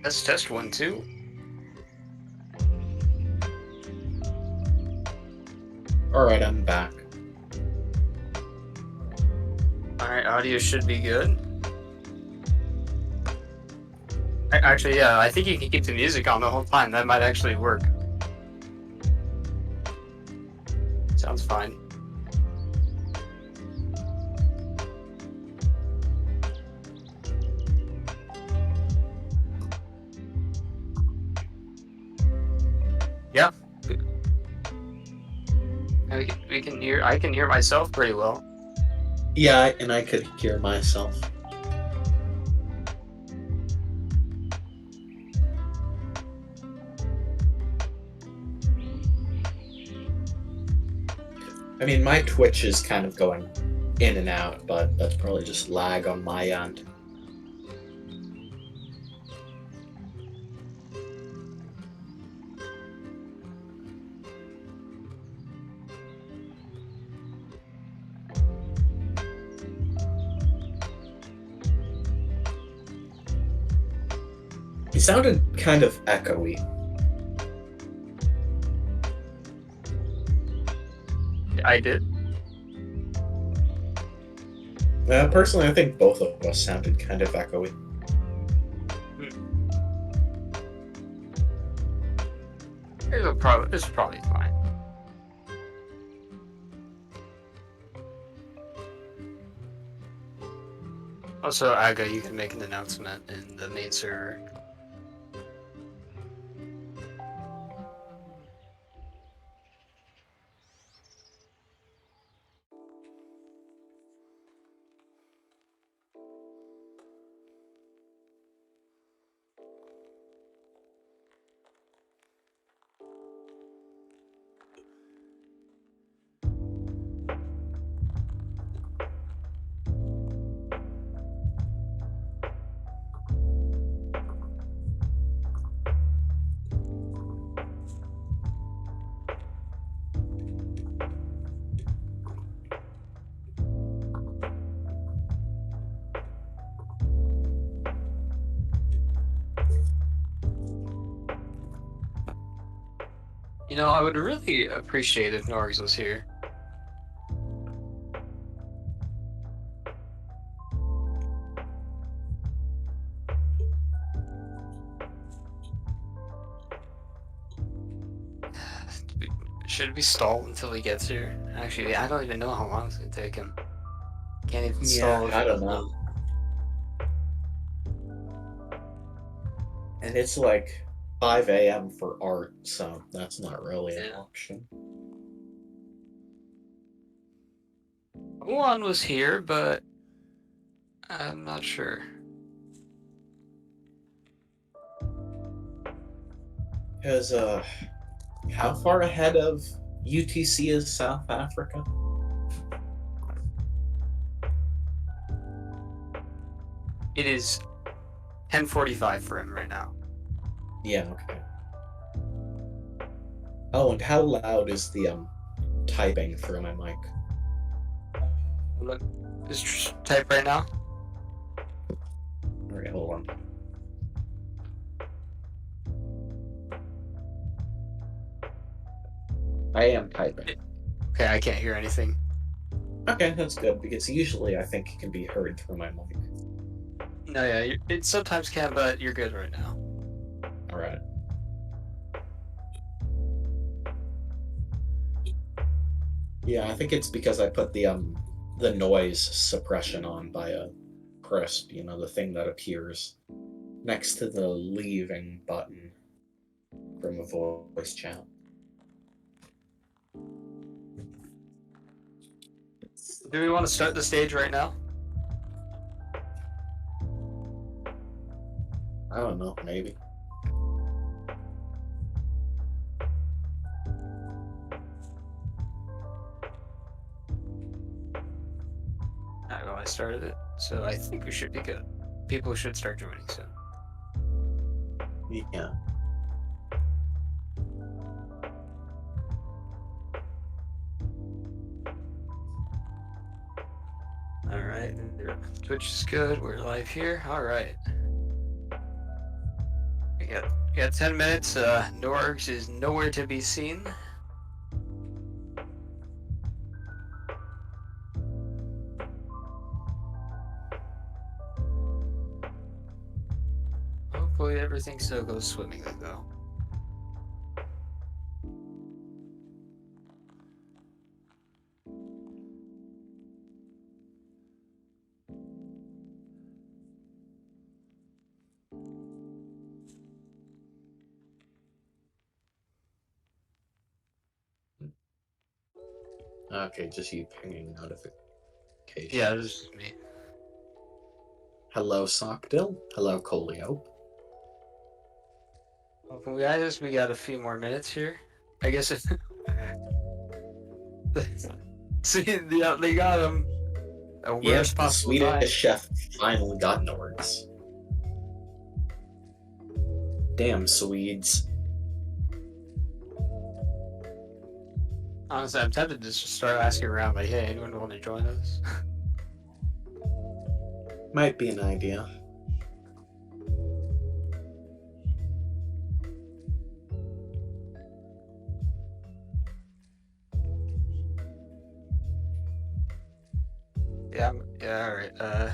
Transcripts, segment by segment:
Let's test 1, 2. Alright, I'm back. Alright, audio should be good. Actually, yeah, I think you can keep the music on the whole time. That might actually work. Sounds fine. Yeah. We can hear. I can hear myself pretty well. Yeah, and I could hear myself. I mean, my Twitch is kind of going in and out, but that's probably just lag on my end. It sounded kind of echoey. I did. Personally, I think both of us sounded kind of echoey. This is probably fine. Also, Aga, you can make an announcement in the main server. You know, I would really appreciate if Norgs was here. Should we stall until he gets here? Actually, I don't even know how long it's gonna take him. Can't even stall. I don't know. And it's like 5 a.m. for art, so that's not really an option. One was here, but I'm not sure. Because, how far ahead of UTC is South Africa? It is 10:45 for him right now. Yeah, okay. Oh, and how loud is the typing through my mic? Look, just type right now. Alright, hold on. I am typing. Okay, I can't hear anything. Okay, that's good, because usually I think it can be heard through my mic. No, yeah, it sometimes can, but you're good right now. Alright. Yeah, I think it's because I put the noise suppression on by a crisp, you know, the thing that appears next to the leaving button from a voice chat. Do we want to start the stage right now? I don't know, maybe. I don't know, I started it, so I think we should be good. People should start joining soon. Yeah. Alright, Twitch is good, we're live here, alright. got 10 minutes. Norgs is nowhere to be seen. Hopefully everything still goes swimmingly though. Okay, just you pinging notifications. Yeah, this is me. Hello, Sockdill. Hello, Colio. Well, guys, we got a few more minutes here. I guess if see, yeah, they got him. A Yep, worst the possible Swedish time. chef finally got Nords. Damn, Swedes. Honestly, I'm tempted to just start asking around, like, hey, anyone want to join us? Might be an idea. Yeah, yeah, all right.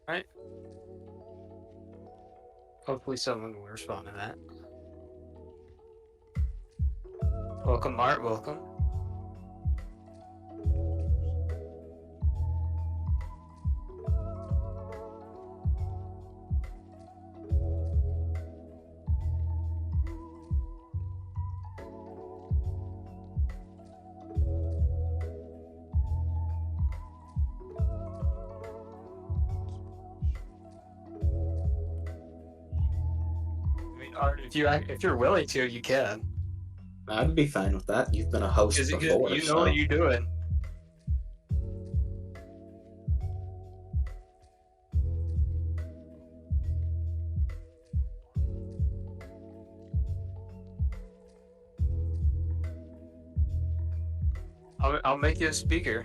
Right. Hopefully someone will respond to that. Welcome, Mart. Welcome. I mean, Art, if you're willing to, you can. I'd be fine with that. You've been a host Because before, you know so... what you're doing. I'll make you a speaker.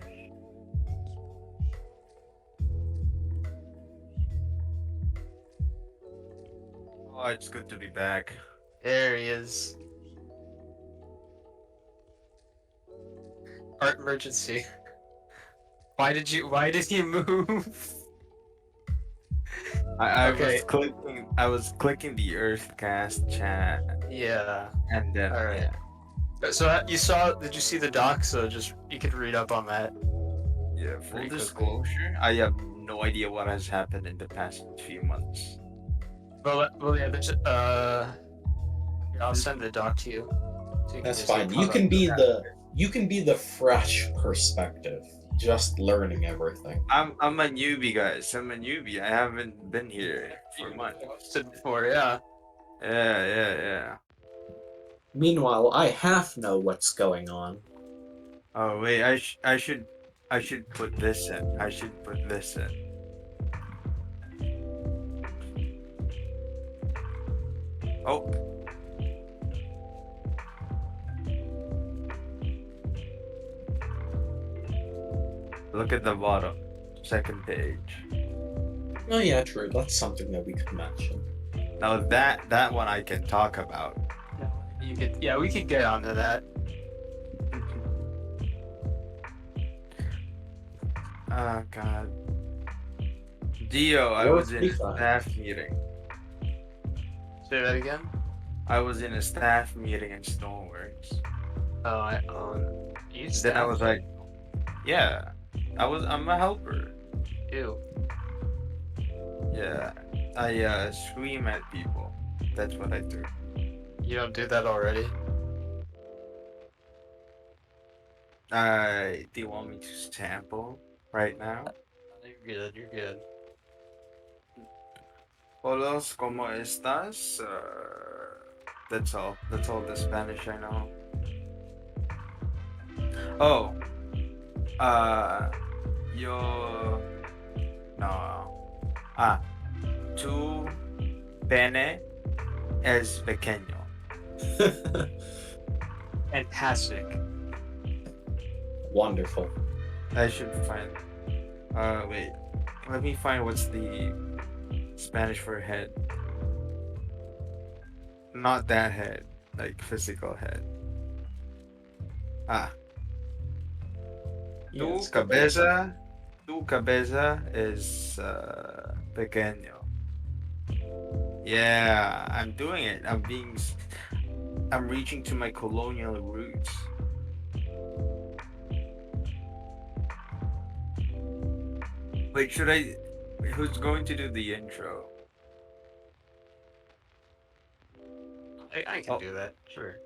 Oh, it's good to be back. There he is. Art emergency. Why did you move? I Okay. was clicking the Urthcast chat, Yeah. and then All right. yeah, So did you see the doc? So just, you could read up on that. yeah. Full Pretty quickly. disclosure, I have no idea what has happened in the past few months. Well, yeah, there's, here, I'll send the doc to you. So you That's just, like, fine. pop up. You can be the fresh perspective. Just learning everything. I'm a newbie, guys. I'm a newbie. I haven't been here for months. Hosted before, yeah. Yeah. Meanwhile, I half know what's going on. Oh wait, I should put this in. I should put this in. Oh. Look at the bottom, second page. Oh yeah, true. That's something that we could mention. Now that one I can talk about. Yeah, we could get onto that. Oh God. Dio, I was in a staff meeting. Say that again. I was in a staff meeting in Stoneworks. Oh, you Then I was like, yeah, I'm a helper. Ew. Yeah, I scream at people. That's what I do. You don't do that already? Do you want me to sample right now? You're good. Holos, ¿cómo estás? That's all. That's all the Spanish I know. Oh, uh, yo, no. Ah, tu pene es pequeño. Fantastic. Wonderful. I should find. Wait. Let me find what's the Spanish for head. Not that head, like physical head. Ah, tu Yes, cabeza, tu cabeza is pequeño. Yeah, I'm doing it. I'm reaching to my colonial roots. Wait, should I? Who's going to do the intro? I can Oh, do that. Sure.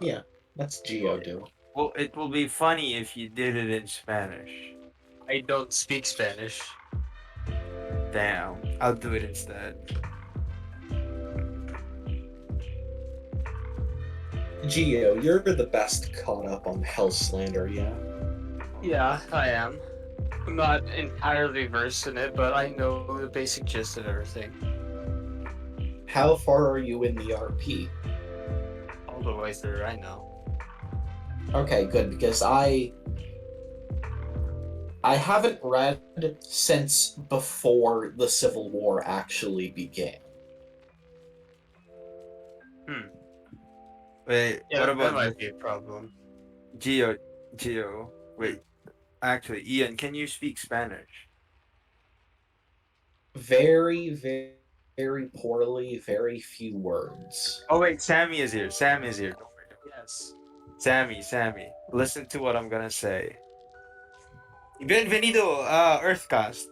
Yeah, that's Geo do. well, it will be funny if you did it in Spanish. I don't speak Spanish. Damn, I'll do it instead. Geo, you're the best caught up on Hellslander, yeah? Yeah, I am. I'm not entirely versed in it, but I know the basic gist of everything. How far are you in the RP? All the way through, I know. Okay, good, because I haven't read since before the Civil War actually began. Wait, Yeah, what that about might be a problem. Geo? Geo, wait. Actually, Ian, can you speak Spanish? Very, very, very poorly, very few words. Oh wait, Sammy is here. Sammy is here. Don't worry. Yes. Sammy, listen to what I'm gonna say. Bienvenido a Urthcast.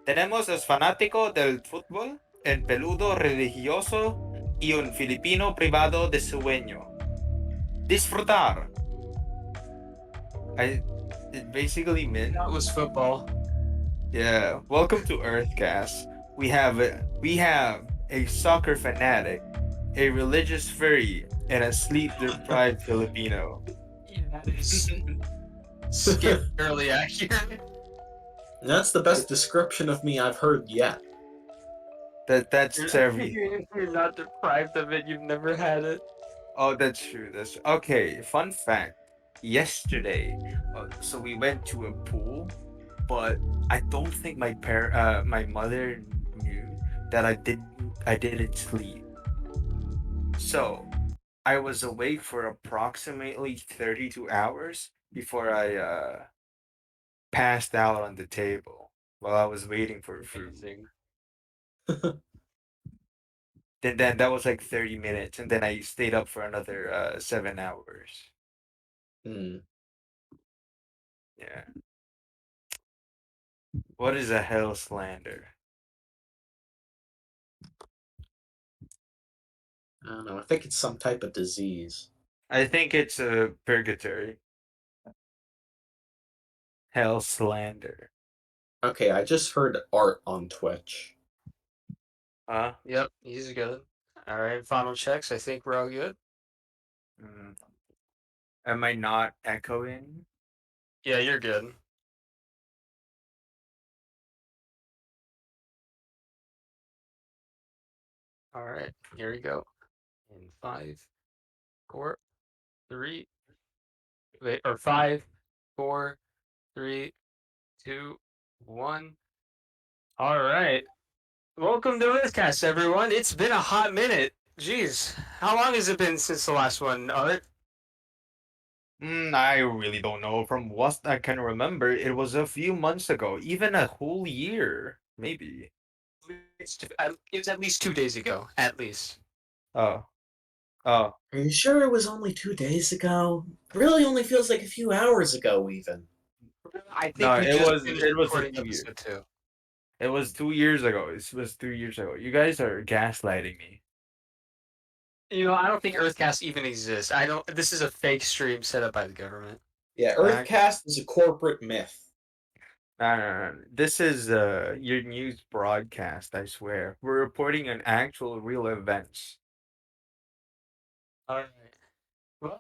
Tenemos los fanáticos del fútbol, el peludo religioso y un filipino privado de sueño. Disfrutar. It basically meant, That was football. yeah. Welcome to Urthcast. We have a soccer fanatic, a religious furry, and a sleep-deprived Filipino. Yeah, that is scarily accurate. That's the best description of me I've heard yet. That's every. If you're not deprived of it, you've never had it. Oh, that's true. That's okay. Fun fact. Yesterday, so we went to a pool, but I don't think my mother knew that I didn't sleep. So I was awake for approximately 32 hours before I passed out on the table while I was waiting for food. Amazing. Then that was like 30 minutes, and then I stayed up for another 7 hours. Hmm. Yeah. What is a hell slander? I don't know. I think it's some type of disease. I think it's a purgatory. Hell slander. Okay, I just heard art on Twitch. Huh? Yep, he's good. All right, final checks. I think we're all good. Mm. Am I not echoing? Yeah, you're good. All right, here we go. In 5, 4, 3, wait, or 5, 4, 3, 2, 1. All right. Welcome to Urthcast, everyone. It's been a hot minute. Jeez, how long has it been since the last one, Art? I really don't know. From what I can remember, it was a few months ago, even a whole year, maybe. It was at least 2 days ago, at least. Oh, oh, Are you sure it was only 2 days ago? Really only feels like a few hours ago, even. I no, think we just finished it was a recording 2 years. episode 2. It was 2 years ago. It was 2 years ago. You guys are gaslighting me. You know, I don't think Urthcast even exists. I don't. This is a fake stream set up by the government. Yeah, Uh, Urthcast is a corporate myth. no. This is your news broadcast. I swear, we're reporting on actual real events. All right. Well,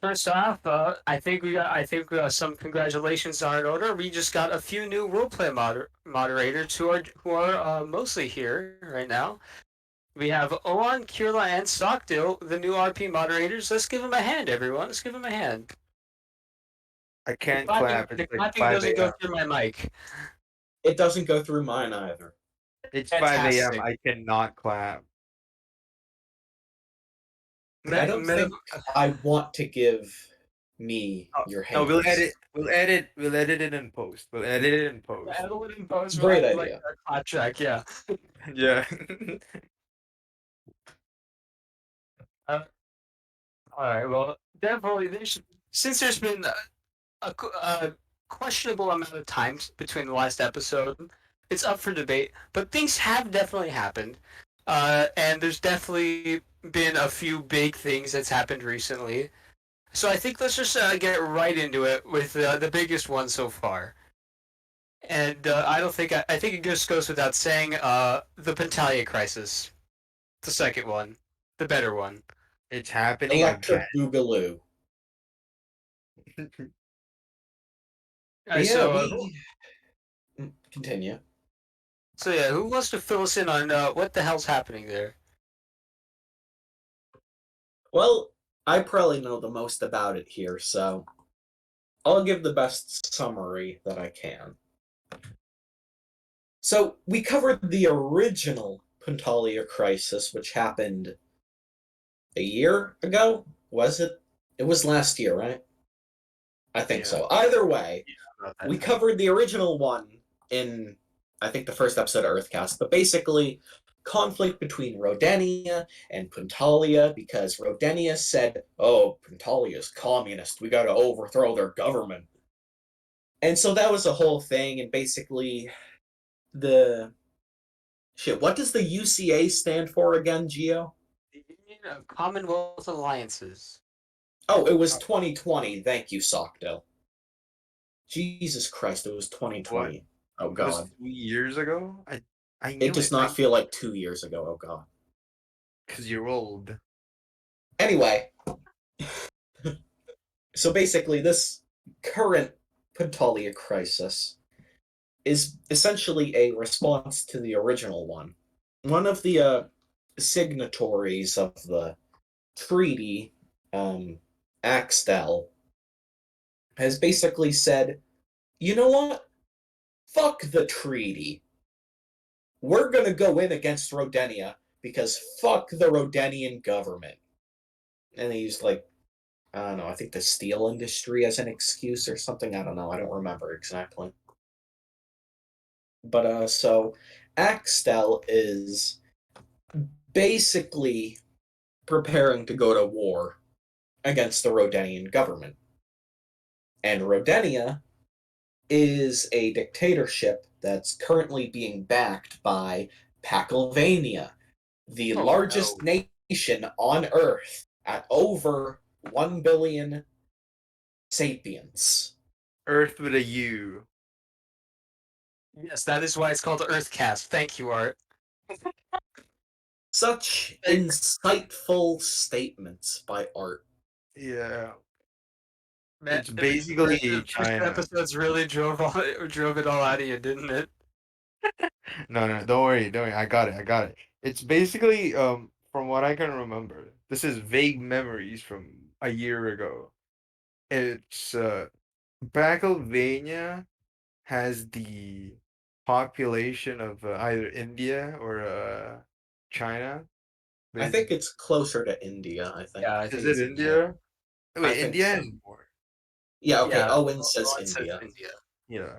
first off, I think we got some congratulations are in order. We just got a few new roleplay moderators who are mostly here right now. We have Owen, Kirla, and Stockdale, the new RP moderators. Let's give them a hand, everyone. Let's give them a hand. I The can't clapping, clap. It's the like clapping 5 doesn't go a.m. through my mic. It doesn't go through mine either. It's 5 a.m. Fantastic. I cannot clap. I don't Meta, think I want to give me Oh, your no, we'll hands. edit. We'll edit it in post. We'll edit it in post. Evelyn Bose will Great add like idea. a clap track, yeah. Yeah. Uh, all right, well, definitely, since there's been a questionable amount of time between the last episode. It's up for debate, but things have definitely happened, and there's definitely been a few big things that's happened recently. So I think let's just get right into it with the biggest one so far. And I don't think I think it just goes without saying the Pintalia Crisis, the second one, the better one. It's happening again. Electric Boogaloo. Yeah, So we continue. so yeah, who wants to fill us in on what the hell's happening there? Well, I probably know the most about it here, so I'll give the best summary that I can. So, we covered the original Pintalia Crisis, which happened a year ago? Was it? It was last year, right? I think Yeah. so. Either way, About that we time. covered the original one in, I think, the first episode of Urthcast, but basically, conflict between Rodania and Pintalia because Rodania said, oh, Pintalia's communist. We gotta overthrow their government. And so that was a whole thing, and basically, the. Shit, what does the UCA stand for again, Geo? The Union of Commonwealth Alliances. Oh, it was 2020. Thank you, Sockdale. Jesus Christ, it was What? 2020. Oh, It was God. 3 years ago. I It knew does it. not feel like 2 years ago. Oh, God. Because you're old. Anyway, so basically, this current Pintalia crisis is essentially a response to the original one. One of the signatories of the treaty, Axtel, has basically said, you know what? Fuck the treaty. We're going to go in against Rodenia because fuck the Rodenian government. And they used, like, I don't know, I think the steel industry as an excuse or something. I don't know. I don't remember exactly. But, so Axtel is basically preparing to go to war against the Rodenian government. And Rodenia is a dictatorship that's currently being backed by Pennsylvania, the Oh largest no. nation on Earth at over 1 billion sapiens. Earth with a U. Yes, that is why it's called Urthcast. Thank you, Art. Such insightful statements by Art. Yeah. Man, It's basically the first China. episodes really drove it all out of you, didn't it? No, no, don't worry, don't worry. I got it. It's basically from what I can remember. This is vague memories from a year ago. It's Pennsylvania has the population of either India or China. I Bas- think it's closer to India, I think. Yeah, I Is think it it's India. India? I Wait, think India so. has more. Yeah, okay. Yeah, Owen says Owen says India. India. Yeah.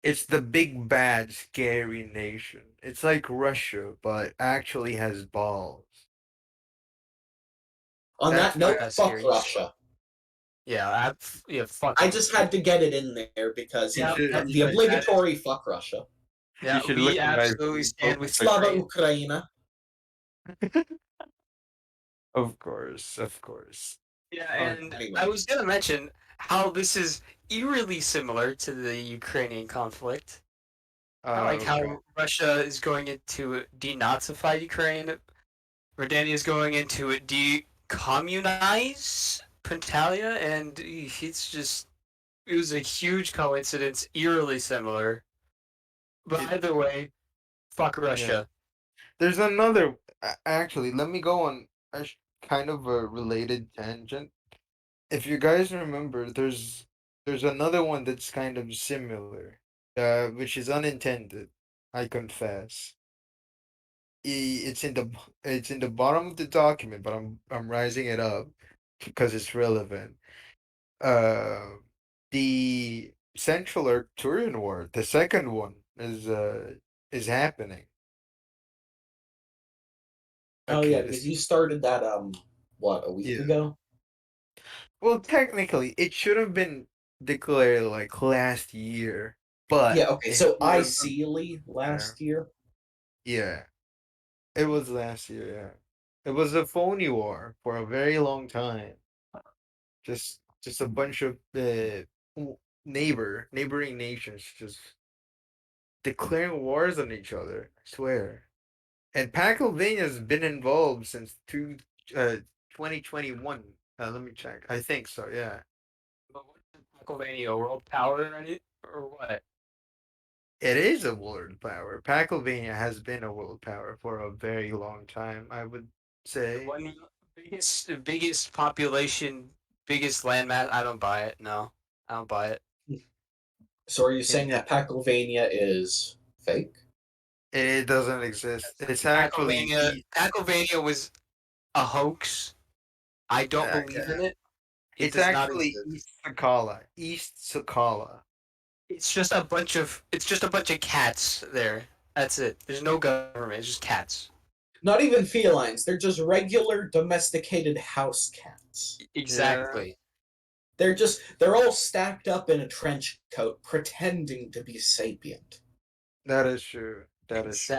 It's the big bad scary nation. It's like Russia, but actually has balls. On That's that my note, That's fuck scary. Russia. Yeah, fuck I them. just had to get it in there because, you should you the should obligatory fuck Russia. you Yeah, should we look at my absolutely stand Facebook with Slava Ukraine. Ukraina. Of course, of course. Yeah, Oh, and I Anyway, was gonna mention how this is eerily similar to the Ukrainian conflict. I like okay. how Russia is going into denazify Ukraine. Rodania is going into communize Pintalia, and it was a huge coincidence, eerily similar. But It, either way, fuck yeah. Russia. There's another. Actually, let me go on kind of a related tangent. If you guys remember, there's another one that's kind of similar, which is unintended. I confess. It's in it's in the bottom of the document, but I'm rising it up because it's relevant. Uh, the Central Arcturian War, the second one, is happening. Oh yeah, Okay, because this you started that what, a week yeah. ago? Well, technically, it should have been declared like last year, Yeah, but okay. if So you I remember, see Lee last year. yeah, it was last year. Yeah, it was a phony war for a very long time. Just a bunch of neighboring nations just declaring wars on each other. I swear. And Pennsylvania's been involved since 2021. Let me check. I think so. Yeah. But what is Pennsylvania, a world power already? Or what? It is a world power. Pennsylvania has been a world power for a very long time, I would The say. one biggest population, biggest landmass. I don't buy it. No, I don't buy it. So are you It, saying that Pennsylvania is fake? it doesn't exist. It's actually Pennsylvania was a hoax. I don't believe yeah. in it. It It's does not actually exist. East Sakala. East Sakala. It's just a bunch of cats there. That's it. There's no government. It's just cats. Not even felines. They're just regular domesticated house cats. Yeah, Exactly. They're all stacked up in a trench coat pretending to be sapient. that is true. That is true.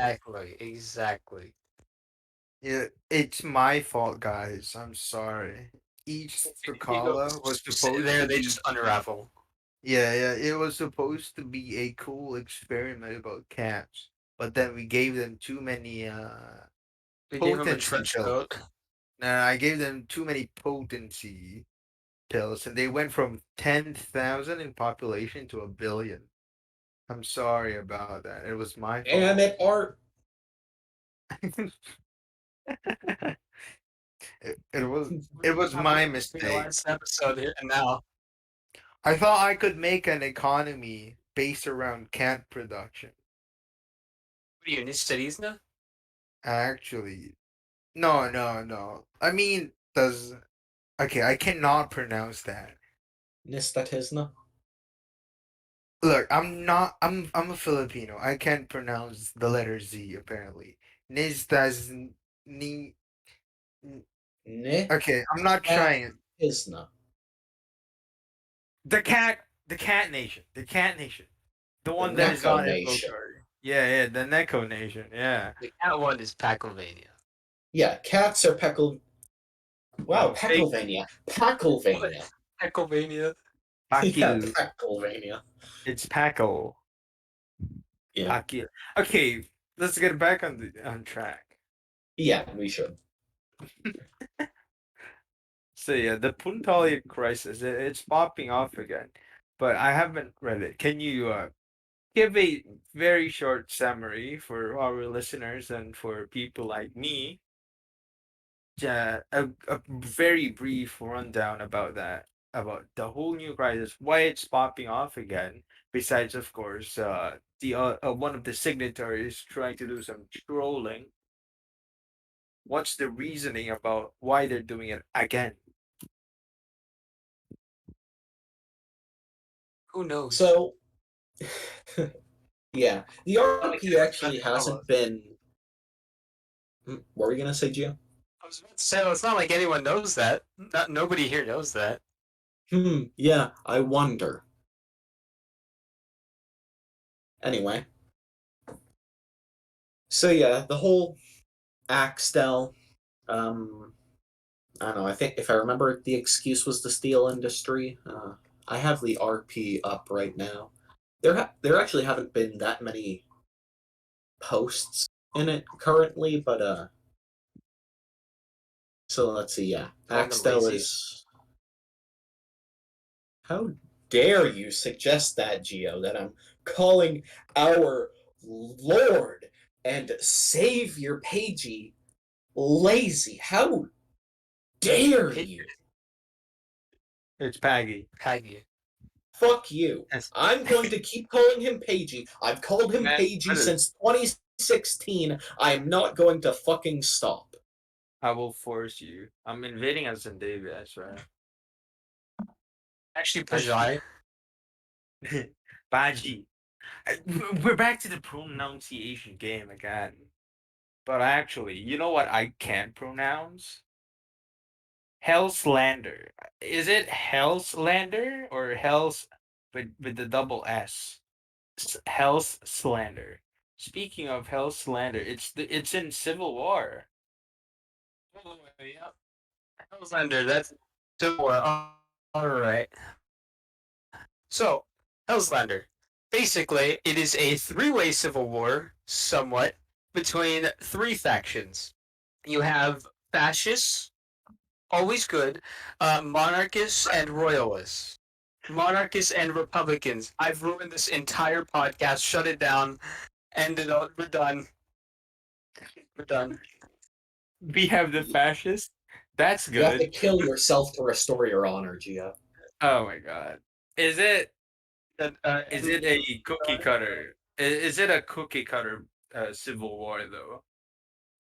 Exactly. Yeah, it's my fault, guys. I'm sorry. East Sakala was Just sit supposed there. to They be just unravel. yeah, it was supposed to be a cool experiment about cats, but then we gave them too many They gave him a potency trench pills. coat. Nah, I gave them too many potency pills, and they went from 10,000 in population to 1 billion. I'm sorry about that. It was my Damn fault. it, Art. It was We it was have my between the mistake. last episode here and now. I thought I could make an economy based around cat production. What are you, Nistadizna? Actually, no. I mean, does okay? I cannot pronounce that. Nistatisna? Look, I'm not. I'm a Filipino. I can't pronounce the letter Z. Apparently, Nizdas ni. Okay, I'm not trying. Nistatisna. The cat nation, the cat nation, the The one that is Neko not Nation. infiltrated. Yeah, the Neko nation. Yeah, The cat one is Pennsylvania. Yeah, cats are Wow, no fake Pennsylvania. What? Pennsylvania. Pennsylvania. Yeah, Pakil. Pennsylvania. It's Paco. Yeah. Pakil. Okay, let's get back on track. Yeah, we should. So yeah, the Puntalia Crisis. It's popping off again, but I haven't read it. Can you give a very short summary for our listeners and for people like me? A very brief rundown about that, about the whole new crisis, why it's popping off again. Besides, of course, the one of the signatories trying to do some trolling. What's the reasoning about why they're doing it again? Who knows? So, yeah, the Not like RP anyone's gonna actually tell hasn't us. been. What were you gonna say, Gio? I was about to say, well, it's not like anyone knows that. Nobody here knows that. Yeah, I wonder. Anyway, so yeah, the whole Axtel, um, I don't know. I think if I remember, the excuse was the steel industry. I have the RP up right now. There actually haven't been that many posts in it currently, but So let's see. Yeah, Calling them Axtel lazy. is. How dare you suggest that, Geo? That I'm calling our Lord and Savior Pagey lazy? How dare you? It's Paggy. Paggy. Fuck you. Yes. I'm going to keep calling him Pagey. I've called him Man, Pagey since 2016. I am not going to fucking stop. I will force you. I'm invading as Zendaya, I swear. Actually, I swear. Pajai. Baji. We're back to the pronunciation game again. But actually, you know what I can't pronounce? Hellslander. Is it Hellslander or Hells with the double S? Hell's Slander. Speaking of Hell's Slander, it's in Civil War. Oh, yeah. Hellslander, that's Civil War. All right. So, Hellslander. Basically, it is a three-way civil war, somewhat, between three factions. You have fascists, always good, monarchists, and royalists. Monarchists and Republicans. I've ruined this entire podcast. Shut it down. End it all. We're done. We're done. We have the fascists. That's You have to good. kill yourself to restore your honor, Geo. Oh my god. Is it is And it a cookie cutter? Is it a cookie cutter civil war though?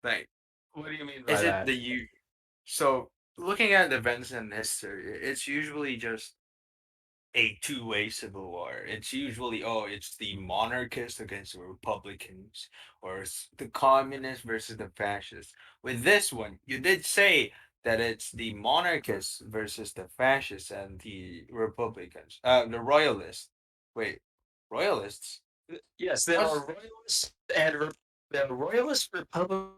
Like, what do you mean by is it that? the you? So looking at events in history, it's usually just a two-way civil war. It's usually, oh, it's the monarchists against the Republicans, or the communists versus the fascists. With this one, you did say that it's the monarchists versus the fascists and the Republicans, the royalists. Wait, royalists? Yes, there are What's royalists and there are royalists, Republicans,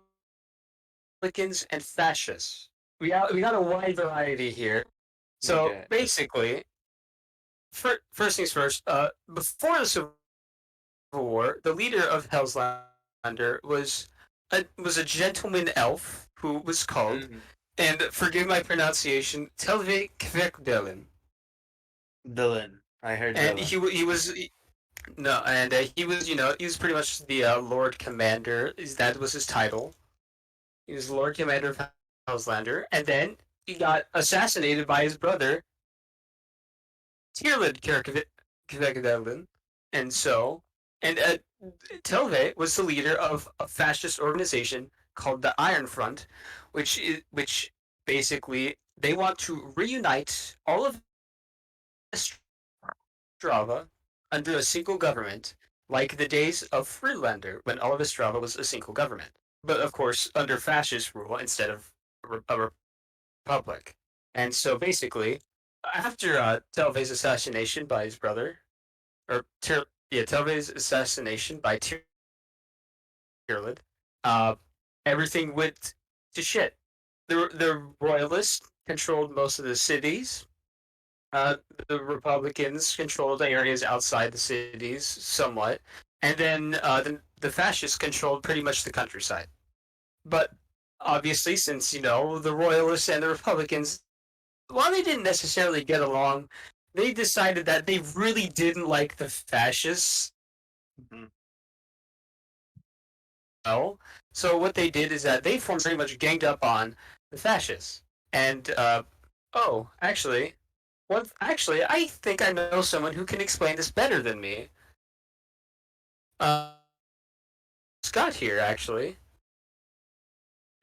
and fascists. We got a wide variety here. So okay? basically, first things first. Before the Civil War, the leader of Hellslander was a gentleman elf who was called, Mm, and forgive my pronunciation, Telve Kvekdelen. Dylan, I heard And Dylan. he was no, and he was he was pretty much the Lord Commander. That was his title. He was Lord Commander of Hellslander, and then he got assassinated by his brother Tyrlid Kverkvedelen, and so and Telve was the leader of a fascist organization called the Iron Front, which basically they want to reunite all of Ostrava under a single government, like the days of Friedlander, when all of Ostrava was a single government. But of course, under fascist rule instead of a republic. And so basically, after Telve's assassination by his brother, Telve's assassination by Tyrlid, uh, everything went to shit. The royalists controlled most of the cities. Uh, the Republicans controlled areas outside the cities somewhat, and then the fascists controlled pretty much the countryside. But obviously, since the Royalists and the Republicans, while they didn't necessarily get along, they decided that they really didn't like the fascists. Mhm. Well, so what they did is that they formed pretty much ganged up on the fascists. And oh, actually, I think I know someone who can explain this better than me. Uh, Scott here, actually.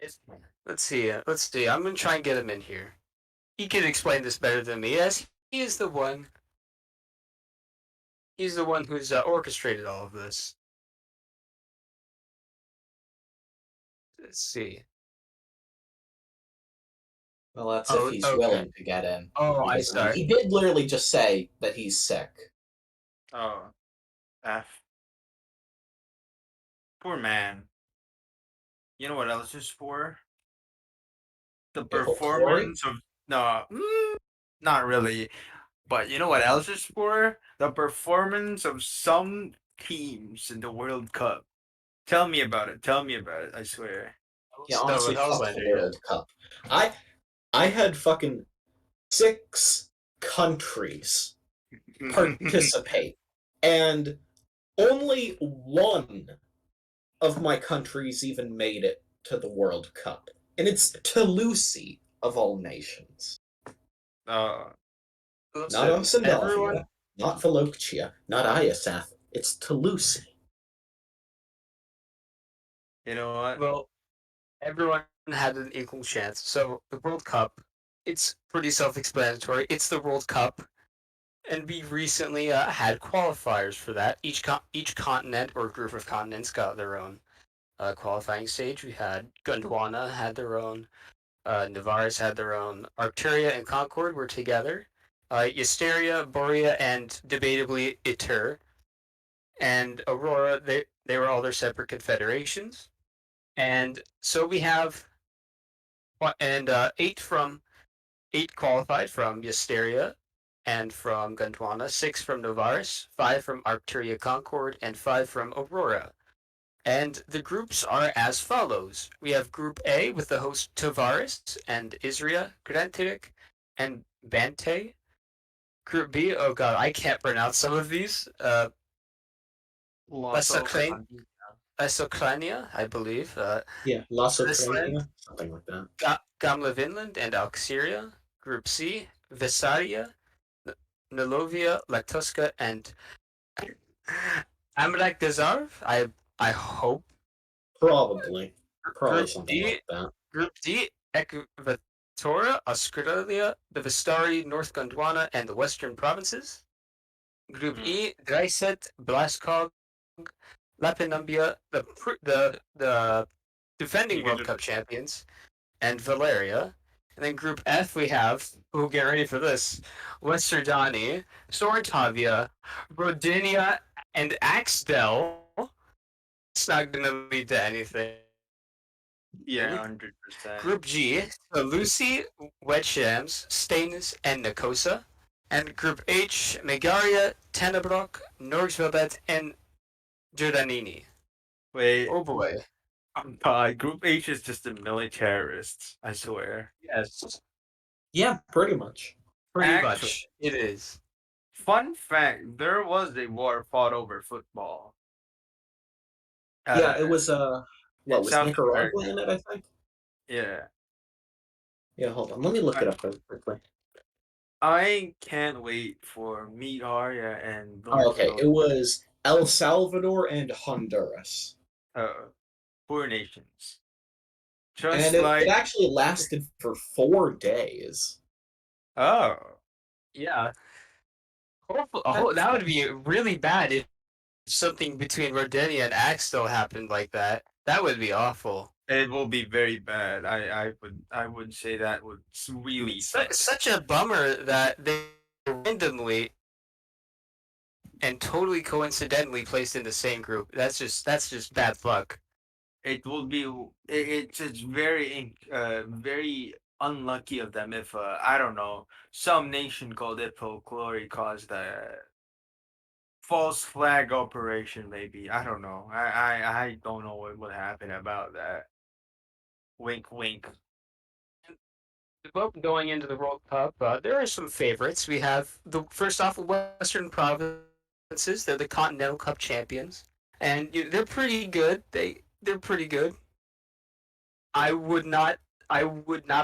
It's, let's see. I'm gonna try and get him in here. He can explain this better than me, as he is the one. He's the one who's orchestrated all of this. Let's see. Well, that's if Oh, he's okay. willing to get in. Oh, I Because start. he did literally just say that he's sick. Oh, F. Poor man. You know what else is for? The Yeah, folklore? performance of no, not really. But you know what else is for? The performance of some teams in the World Cup. Tell me about it. Tell me about it. I swear. Yeah, Still honestly, with fuck Hellslander, the yeah. World Cup. I had fucking 6 countries participate, and only one of my countries even made it to the World Cup, and it's Toulouse of all nations. uh, Not Listen, everyone, Osendavia, not Velocia, not Iasath. It's Toulouse. you know what? well, everyone had an equal chance. So the World Cup, it's pretty self-explanatory. It's the World Cup, and we recently had qualifiers for that. Each continent or group of continents got their own qualifying stage. We had Gondwana had their own. Navaris had their own. Arcturia and Concord were together. Yusteria, Borea, and debatably Itur and Aurora, they were all their separate confederations. And so we have and eight qualified from Yusteria and from Gondwana, 6 from Navaris, 5 from Arcturia Concord, and 5 from Aurora. And the groups are as follows. We have Group A with the host Tavares and Isria, Grantirik, and Bante. Group B, oh god, I can't pronounce some of these. Lesocrania, I believe. Yeah, Las Iceland, Ukraina, something like that. Gamla Vinland, and Alxyria. Group C, Visaria, Nilovia, Lactusca, and Amrak Gazarv. I hope. Probably Group something D, like that. Group D, Ekvatora, Australia, the Vistari, North Gondwana, and the Western Provinces. Group E, Dreiset, Blaskog, Lapinumbia, the defending World Cup champions, and Valeria. And then Group F, we have, oh, get ready for this, Westerdani, Sortavia, Rodinia, and Axdel. It's not going to lead to anything. Yeah, 100%. Group G, Lucy, Wedshams, Staines, and Nicosa. And Group H, Megaria, Tenebrok, Norgsveldet, and Giordanini. Wait, Oh boy. God, Group H is just the militarists, I swear. Yes. Yeah, pretty much. Pretty much. It is. Fun fact, there was a war fought over football. Yeah, it was what in was South Nicaragua America. in it, I think? Yeah. Yeah, hold on. Let me look it up really quickly. I can't wait for Meet Arya and Oh, okay. It was El Salvador and Honduras. poor nations. And Just it actually lasted for 4 days. Oh. Yeah. That would be really bad if something between Rodinia and Axtell happened like that. That would be awful. It will be very bad. I would say that would really suck. Such a bummer that they randomly and totally coincidentally placed in the same group. That's just bad luck. It will be. It's just very unlucky of them if I don't know, some nation called it folklore caused a false flag operation. Maybe I don't know. I don't know what would happen about that. Wink, wink. Well, going into the World Cup, there are some favorites. We have the first off Western Provinces. They're the Continental Cup champions, and they're pretty good. They're pretty good. I would not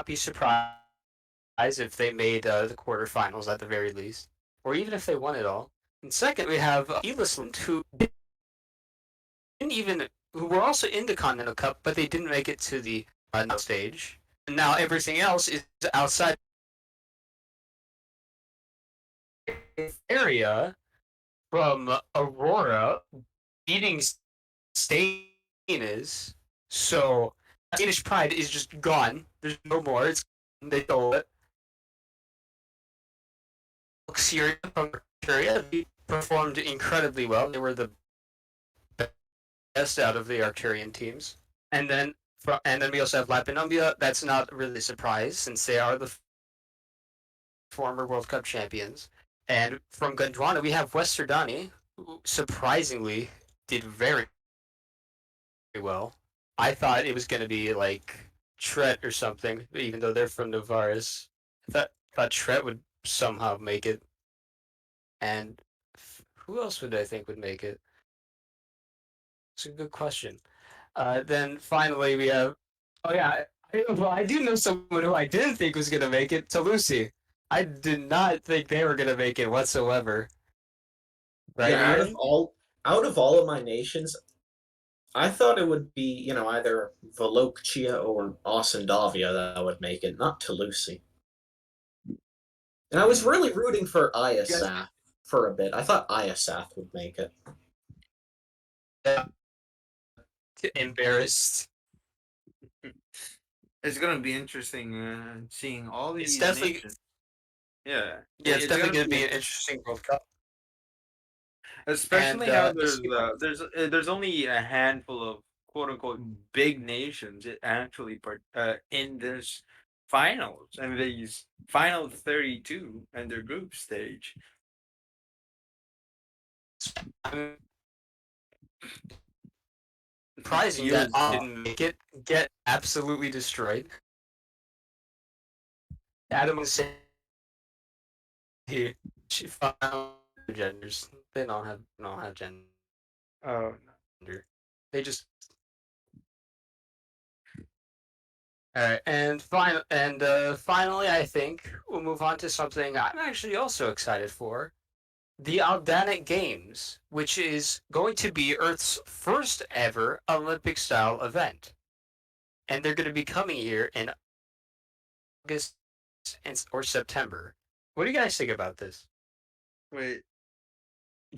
be surprised if they made the quarterfinals at the very least, or even if they won it all. And second, we have Elisland, who didn't even who were also in the Continental Cup, but they didn't make it to the stage. And now everything else is outside area from Aurora beating Staines. So Danish pride is just gone. There's no more. They stole it. Syria from Syria, they performed incredibly well. They were the best out of the Arcturian teams. And then we also have Lapinumbia. That's not really a surprise since they are the former World Cup champions. And from Gondwana, we have Westerdani, who surprisingly did very well. I thought it was going to be like Tret or something, even though they're from Novaris. I thought Tret would somehow make it, and who else would I think would make it? It's a good question. Then finally we have, oh yeah, I do know someone who I didn't think was gonna make it. To Lucy, I did not think they were gonna make it whatsoever. Right, Yeah, Ian? out of all of my nations, I thought it would be, either Volokchia or Osendavia that would make it, not Toulouse. And I was really rooting for You guys Iasath for a bit. I thought Iasath would make it. embarrassed. It's gonna be interesting seeing all It's these definitely nations. Yeah, yeah, it's definitely gonna gonna be an interesting World Cup. And especially how there's only a handful of quote unquote big nations that actually in this finals and these final 32 and their group stage. I'm surprising that I USA. didn't make it. Get absolutely destroyed. Adam was saying he found genders. They don't have gender. Oh, They just all right. And finally, I think we'll move on to something I'm actually also excited for: the Aldanic Games, which is going to be Earth's first ever Olympic-style event, and they're going to be coming here in August or September. What do you guys think about this? wait,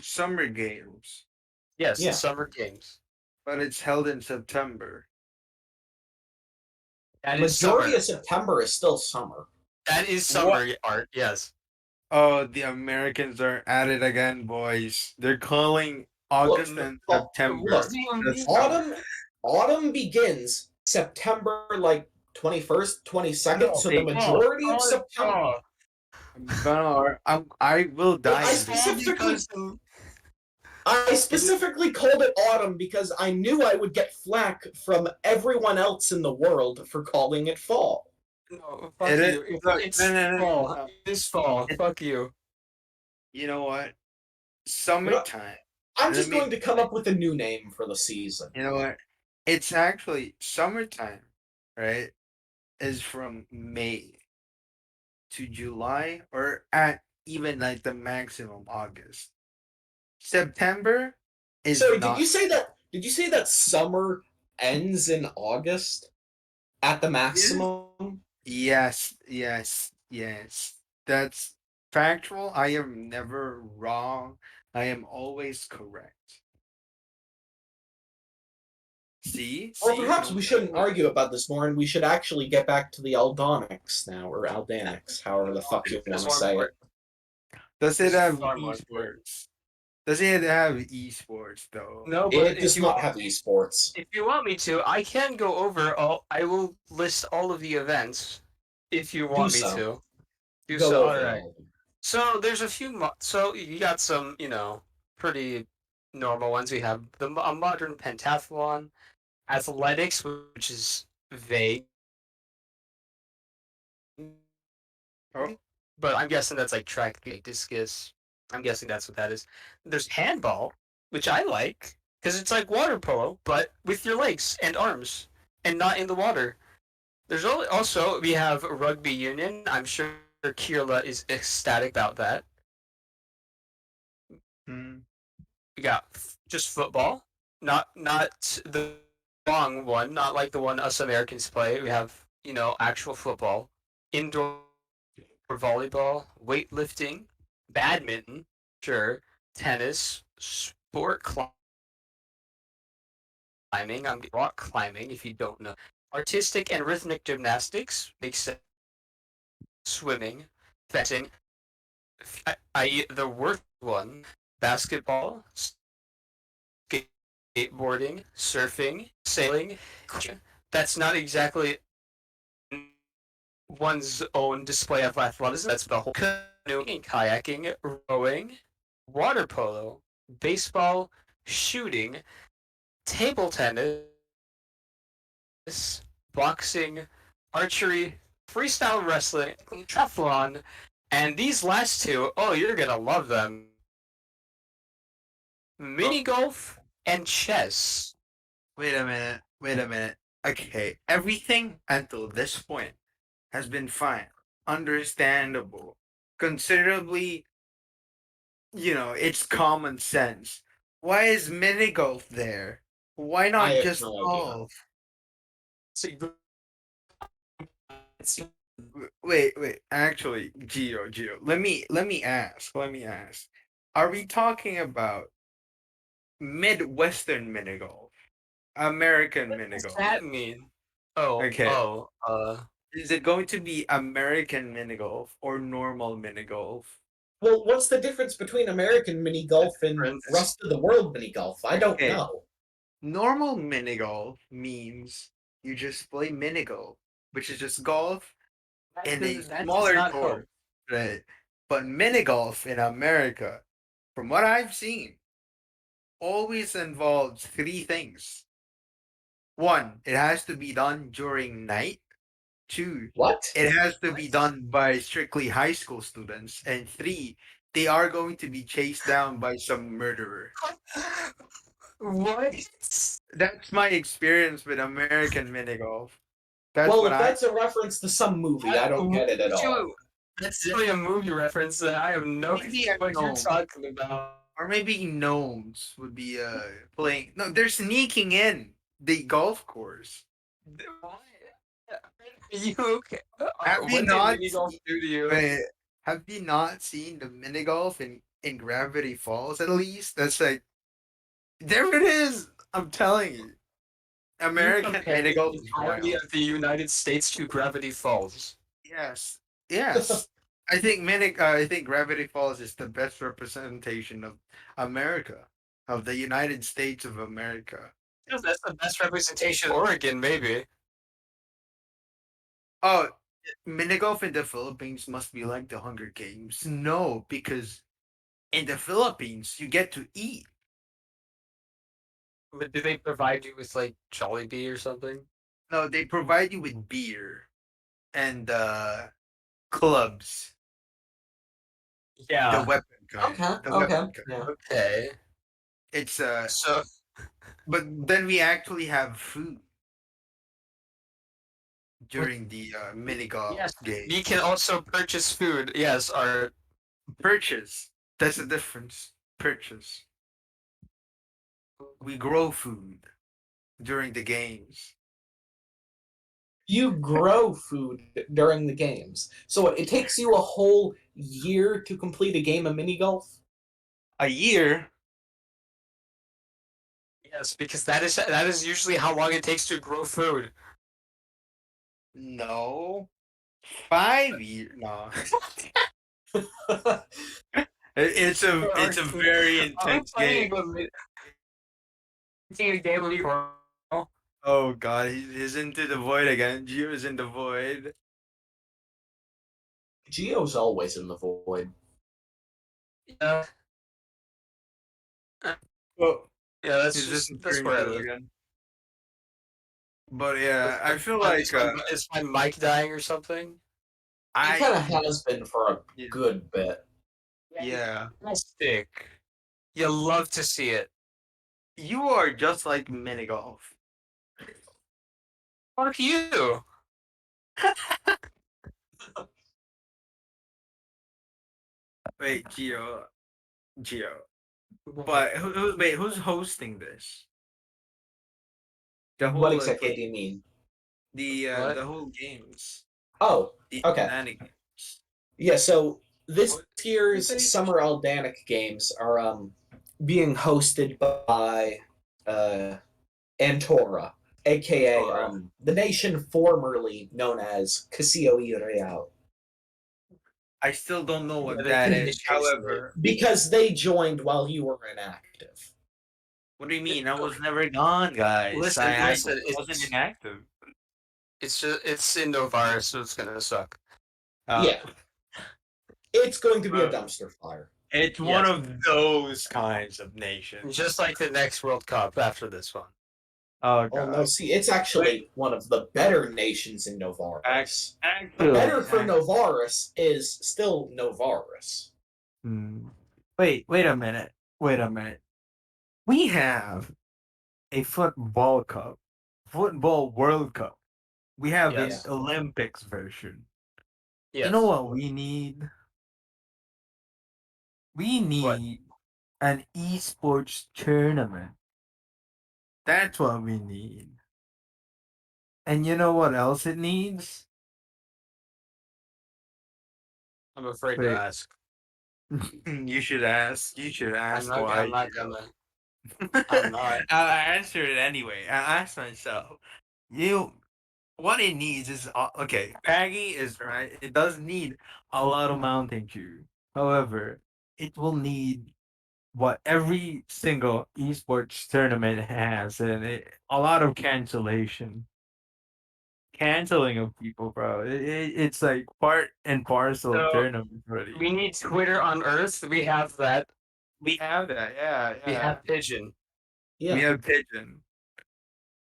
Summer Games, Yes, the Yeah. Summer Games. but it's held in September. That is Majority summer. of September is still summer. That is What? summer art. Yes. Oh, the Americans are at it again, boys. They're calling Look, August and September look, the summer. autumn begins September 21st, 22nd, so the They majority of September. Bernard, I will die. I in specifically because I specifically called it autumn because I knew I would get flack from everyone else in the world for calling it fall. no, fuck It is, you. look, It's no, fall. no. It is fall. It- Fuck you. You know what? You know, Summertime. I'm Let just me. going to come up with a new name for the season. You know what? It's actually summertime, right? Is from May to July, or at even like the maximum August. September is Sorry, not. did you say that summer ends in August at the maximum? Yes. That's factual. I am never wrong. I am always correct. Or See, perhaps no we matter shouldn't what. argue about this more and we should actually get back to the Aldonics now, or Aldanics, however the fuck you want to say it. Does it This is have far more important. esports? Does it have esports though? No, but It does not have esports. if you want me to, I can go over all. I will list all of the events if you Do want me so. to. Do Go so. All over right. all of them. So there's a few. So you got some, pretty normal ones. We have a modern pentathlon, athletics, which is vague, Oh, but I'm guessing that's like track, discus. I'm guessing that's what that is. There's handball, which I like because it's like water polo, but with your legs and arms and not in the water. There's also we have rugby union. I'm sure Kirla is ecstatic about that. hmm. We got just football, not the wrong one, not like the one us Americans play. We have actual football, indoor volleyball, weightlifting, badminton, sure, tennis, sport climbing. I'm rock climbing if you don't know. Artistic and rhythmic gymnastics makes sense. Swimming, fencing. The worst one: basketball, skateboarding, surfing, sailing. That's not exactly one's own display of athleticism. That's the whole canoeing, kayaking, rowing, water polo, baseball, shooting, table tennis, boxing, archery, freestyle wrestling, triathlon, and these last two, oh, you're gonna love them. Mini golf and chess. Wait a minute. Wait a minute. Okay, everything until this point has been fine, understandable, considerably. It's common sense. Why is mini golf there? Why I not have just no idea. golf? So it's Wait. Actually, Geo. Let me ask. Are we talking about Midwestern mini golf, American what mini does golf? that mean? Oh, Okay, oh, is it going to be American mini golf or normal mini golf? Well, what's the difference between American mini golf and difference. rest of the world mini golf? I don't Okay, know. normal mini golf means you just play mini golf, which is just golf in a That does smaller not course, help. right? But mini golf in America, from what I've seen, always involves three things. One, it has to be done during night. Two, What? it has to be What? done by strictly high school students. And three, they are going to be chased down by some murderer. What? That's my experience with American mini golf. That's Well, what if I that's a reference to some movie, I don't What get it at did all. you? That's really a movie reference that I have no maybe clue a what you're gnome. talking about. Or maybe gnomes would be playing. No, they're sneaking in the golf course. What? Are you okay? Have you What did not mini golf do to you? wait, have you not seen the mini golf in Gravity Falls at least? That's like there it is. I'm telling you. You American compared mini the golf is entirety wild. of the United States to Gravity Falls. Yes. Yes. I think Gravity Falls is the best representation of America, of the United States of America. Yes, that's the best representation of Oregon, maybe. Oh, mini golf in the Philippines must be like the Hunger Games. No, because in the Philippines you get to eat. But do they provide you with like Jollibee or something? No, they provide you with beer and clubs, the Yeah. weapon kind, Okay, the okay, weapon kind. yeah. Okay. It's So but then we actually have food during the mini golf yes, we can games. also purchase food. Yes, our Purchase. That's the difference. Purchase. We grow food during the games. You grow food during the games. So it takes you a whole year to complete a game of mini golf? A year? yes, because that is usually how long it takes to grow food. No. 5 years? No. It's a Are, it's a very are we intense playing game. a game of Equal? Oh god, he's into the void again. Gio is in the void. Geo's always in the void. Yeah, Oh, yeah, he's that's disappearing where I Gio live. again. But yeah, I feel Is like is my mic dying or something? It kind of I has been for a yeah, good bit. yeah. My stick. You love to see it. You are just like mini golf. Fuck you. Wait, Gio. But who's hosting this? The What whole exactly game, do you mean? What? the whole games, Oh, the okay. shenanigans. Yeah, so this What? year's Summer Aldanic Games are being hosted by uh Antora, aka Or the nation formerly known as Casio y Real. I still don't know Yeah, what they that can is. change it. However, Because they joined while you were inactive. what do you mean? I was never gone, guys. I Listen. wasn't inactive. It's in Novara, so it's gonna suck. Uh, Yeah, it's going to be a uh, dumpster fire. it's one Yes, of those kinds of nations. just like the next World Cup after this one. Oh Oh no, god. see, it's actually one of the better nations in Novaris. The Actually, better for Novaris is still Novaris. Wait a minute. Wait a minute. We have a football cup, football World Cup. We have the Yes. Yeah. Olympics version. You know Yes. what we need? We What? need an esports tournament. That's what we need. And you know what else it needs? I'm afraid to Wait, ask. you should ask. You should I'm ask not. why. I'm not gonna. I'm not. I'll answer it anyway. I'll ask myself. You, what it needs is okay. Peggy is right. It does need a lot of mountain dew. However, it will need what every single esports tournament has, and a lot of cancellation, canceling of people, bro. It's like part and parcel of So tournament already. we need Twitter on Earth. We have that. We have that, yeah, We yeah. have Pigeon. We Yeah. have pigeon.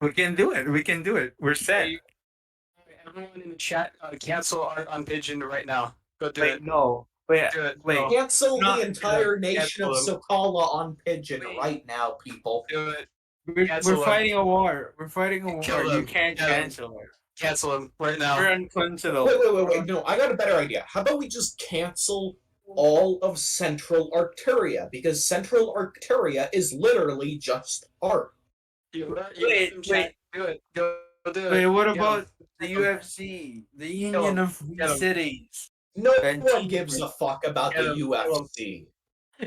We can do it. We can do it. We're set. Hey, everyone in the chat, cancel art on Pigeon right now. Go do Wait, it. no. Wait, Do it. wait. Go. Cancel the Not entire nation of cancel. Sokala on Pigeon Wait. right now, people. Do it. We're Cancel them. fighting a war. We're fighting a war. Kill You them. can't Get 'em. cancel it. Cancel them right We're now. uncancelable. No, I got a better idea. How about we just cancel all of Central Arcturia? Because Central Arcturia is literally just art. Wait. Do it. Go do Wait, it. what Get 'em. about the Get 'em. UFC, the Union of Free Get 'em. Cities? No And one gives a fuck about Get the 'em. UFC.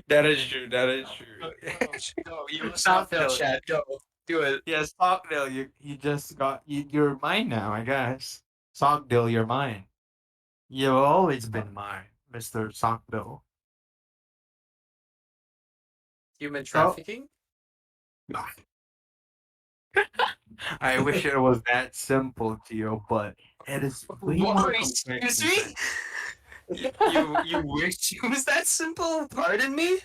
That is true. That is Go. true. Go. You must not fail, chat. Go. Do it. Yes, Stockdale, you just got you're mine now, I guess. Stockdale, you're mine. You've always been mine, Mr. Stockdale. Human So trafficking? I wish it was that simple, Tio, but it is way more What? complex Excuse than me? that. You wish it was that simple? Pardon me?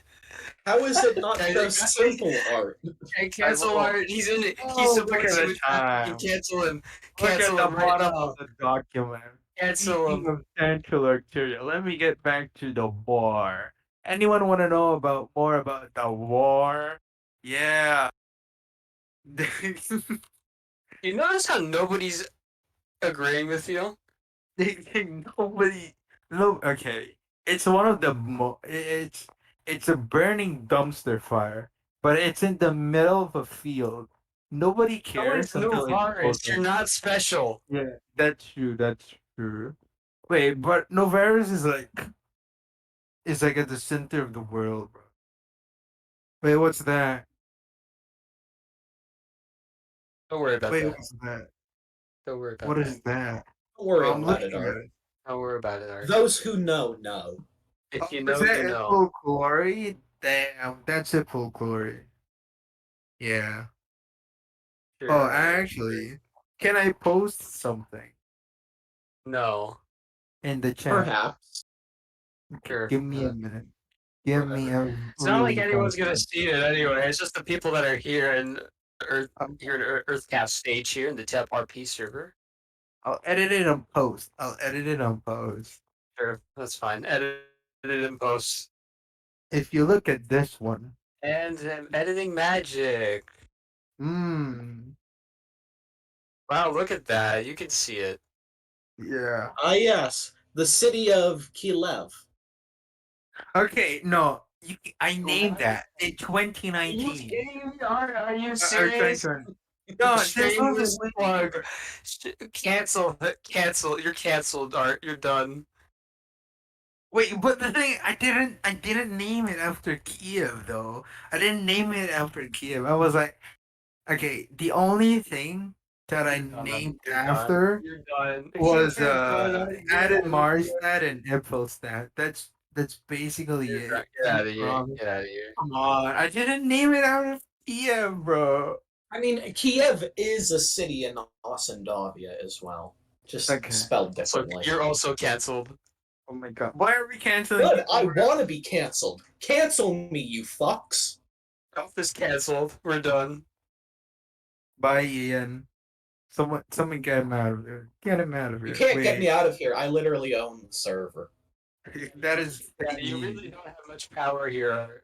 How is it not Okay, just simple art? okay, cancel will. Art. He's in it. He Oh, look supports at the human trafficking. time. Cancel him. Look at Cancel the him right bottom now. of the document. Cancel Speaking him. of central arterial, let me get back to the war. Anyone want to know about more about the war? Yeah. You notice how nobody's agreeing with you? Nobody. No. Okay. It's one of the it's a burning dumpster fire, but it's in the middle of a field. Nobody No, it's cares until it blows Novaris. up. You're not special. Yeah, that's true. That's true. Wait, but Novaris is like at the center of the world, bro. Wait, what's that? Don't worry about Wait, that. what's that? Don't worry about What that. is that? Don't worry Oh, I'm about it, looking at Art. it. Don't worry about it, Art. Those who know. If you Oh, know, is that you in know. folklore? Damn, that's a folklore. Yeah. Oh, Sure. actually, can I post something No. in the chat? Perhaps. Sure. Give me a minute. Give me Whatever. a It's not like really anyone's fast gonna minute. see it anyway. It's just the people that are here in Um, Earthcast stage here in the Tap RP server. I'll edit it on post. I'll edit it on post. Sure, that's fine. Edit it in post. If you look at this one, And editing magic. hmm, Wow, look at that. You can see it. yeah. Ah, yes. The city of Kilev. Okay, no, I named What? that in Are you 2019. kidding me? Are you Or serious? 2020. No, this was Shameless when plug. Cancel. Cancel. You're canceled, Art. You're done. wait, but the thing I didn't name it after Kiev though. I didn't name it after Kiev. I was like, okay, the only thing that I You're done. named You're done. after You're done. was You're done. You're added done. Marstat and Impelstat. That's basically it. Get out of here. Um, Get out of here. come on, I didn't name it out of Kiev, bro. I mean, Kiev is a city in Osendavia as well. Just Okay. spelled So differently. you're also canceled. Oh my god, why are we canceling? Good, people? I want to be canceled. Cancel me, you fucks. Elf is canceled. We're done. Bye, Ian. Someone get him out of here. Get him out of You here. can't get me Wait, out of here. I literally own the server. that is Yeah, fake you really news. don't have much power here.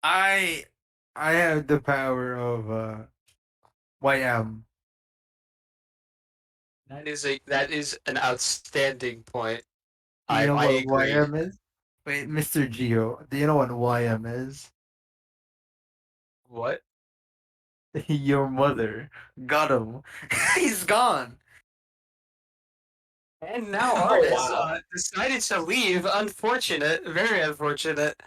I I have the power of YM. That is an outstanding point. Do you know I what agree. YM is? Wait, Mr. Geo, do you know what YM is? What? Your mother. Got him. He's gone. And now Art Oh has wow. decided to leave. Unfortunate, very unfortunate.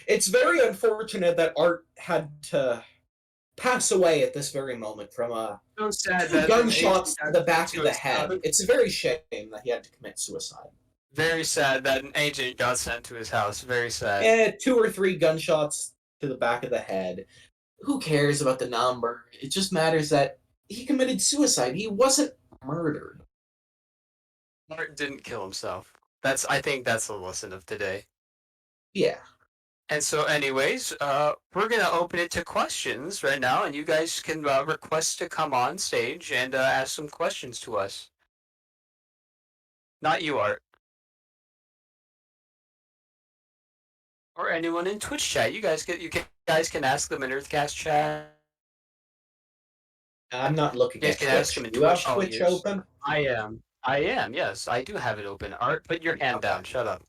It's very unfortunate that Art had to pass away at this very moment from So sad two that an agent gunshots to got the sent back to of the his head. house. It's a very shame that he had to commit suicide. Very sad that an agent got sent to his house. Very sad. Two or three gunshots to the back of the head. Who cares about the number? It just matters that he committed suicide. He wasn't murdered. Art didn't kill himself. I think that's the lesson of today. Yeah. And so, anyways, we're gonna open it to questions right now, and you guys can request to come on stage and ask some questions to us. Not you, Art, or anyone in Twitch chat. You guys can ask them in Urthcast chat. I'm not looking You guys at can ask them Twitch. in You have Twitch. Oh, Twitch yes, open? I am. I am. Yes, I do have it open. Art, put your hand Okay. down. Shut up.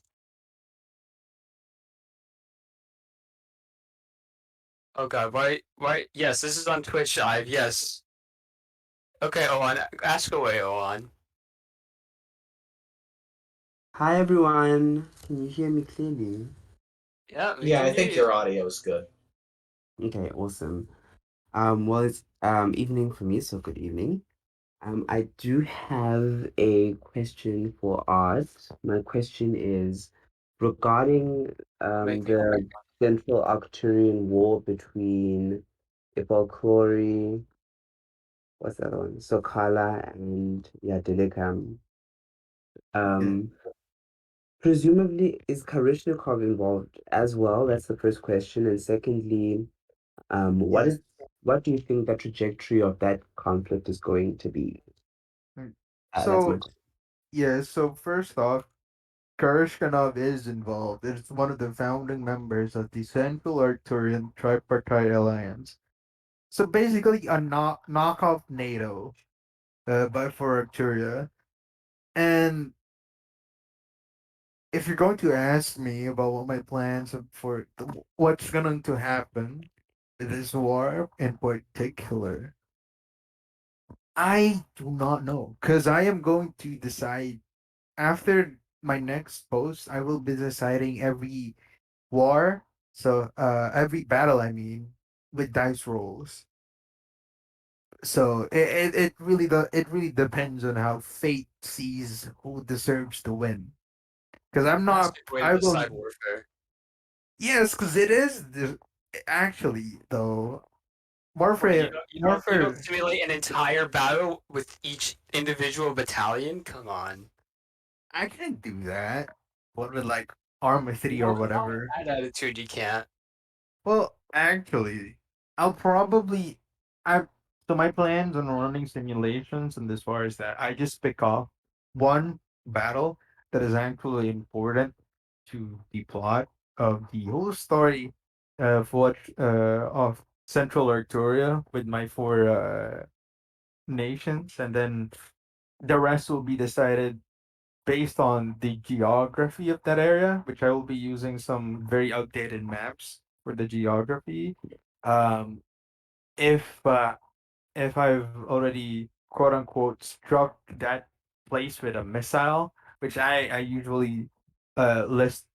Oh God, why? Why? Yes, this is on Twitch Live. Yes. Okay, Owen, ask away, Owen. Hi everyone, can you hear me clearly? Yeah, we Yeah, can I hear think you. your audio is good. Okay, awesome. Well, it's evening for me, so good evening. I do have a question for Art. My question is regarding Making the Central Arcturian War between Ipalcori, what's that one? Sokala and yeah, Delikam. Yeah. Um, Presumably, is Karishnikov involved as well? That's the first question. And secondly, what Yeah. is what do you think the trajectory of that conflict is going to be? Mm. That's my So question. yeah, so first off, Karishkanov is involved. It's one of the founding members of the Central Arcturian Tripartite Alliance. So basically a knockoff NATO, but for Arcturia. And if you're going to ask me about what my plans for what's going to happen with this war in particular, I do not know because I am going to decide after my next post. I will be deciding every war, so every battle. I mean, with dice rolls. So it really depends on how fate sees who deserves to win. Because I'm That's a not. good way to I will. decide warfare. Yes, because it is actually though What you warfare. don't you don't you don't Warfare. simulate an entire battle with each individual battalion? Come on. I can't do that. What with like Arma 3 or Not with whatever. that attitude, you can't. Well, actually, I'll probably I so my plans on running simulations and as far as that, I just pick off one battle that is actually important to the plot of the whole story of Central Arcturia with my four nations, and then the rest will be decided based on the geography of that area, which I will be using some very outdated maps for the geography. Um, if uh, if I've already quote unquote struck that place with a missile, which I usually list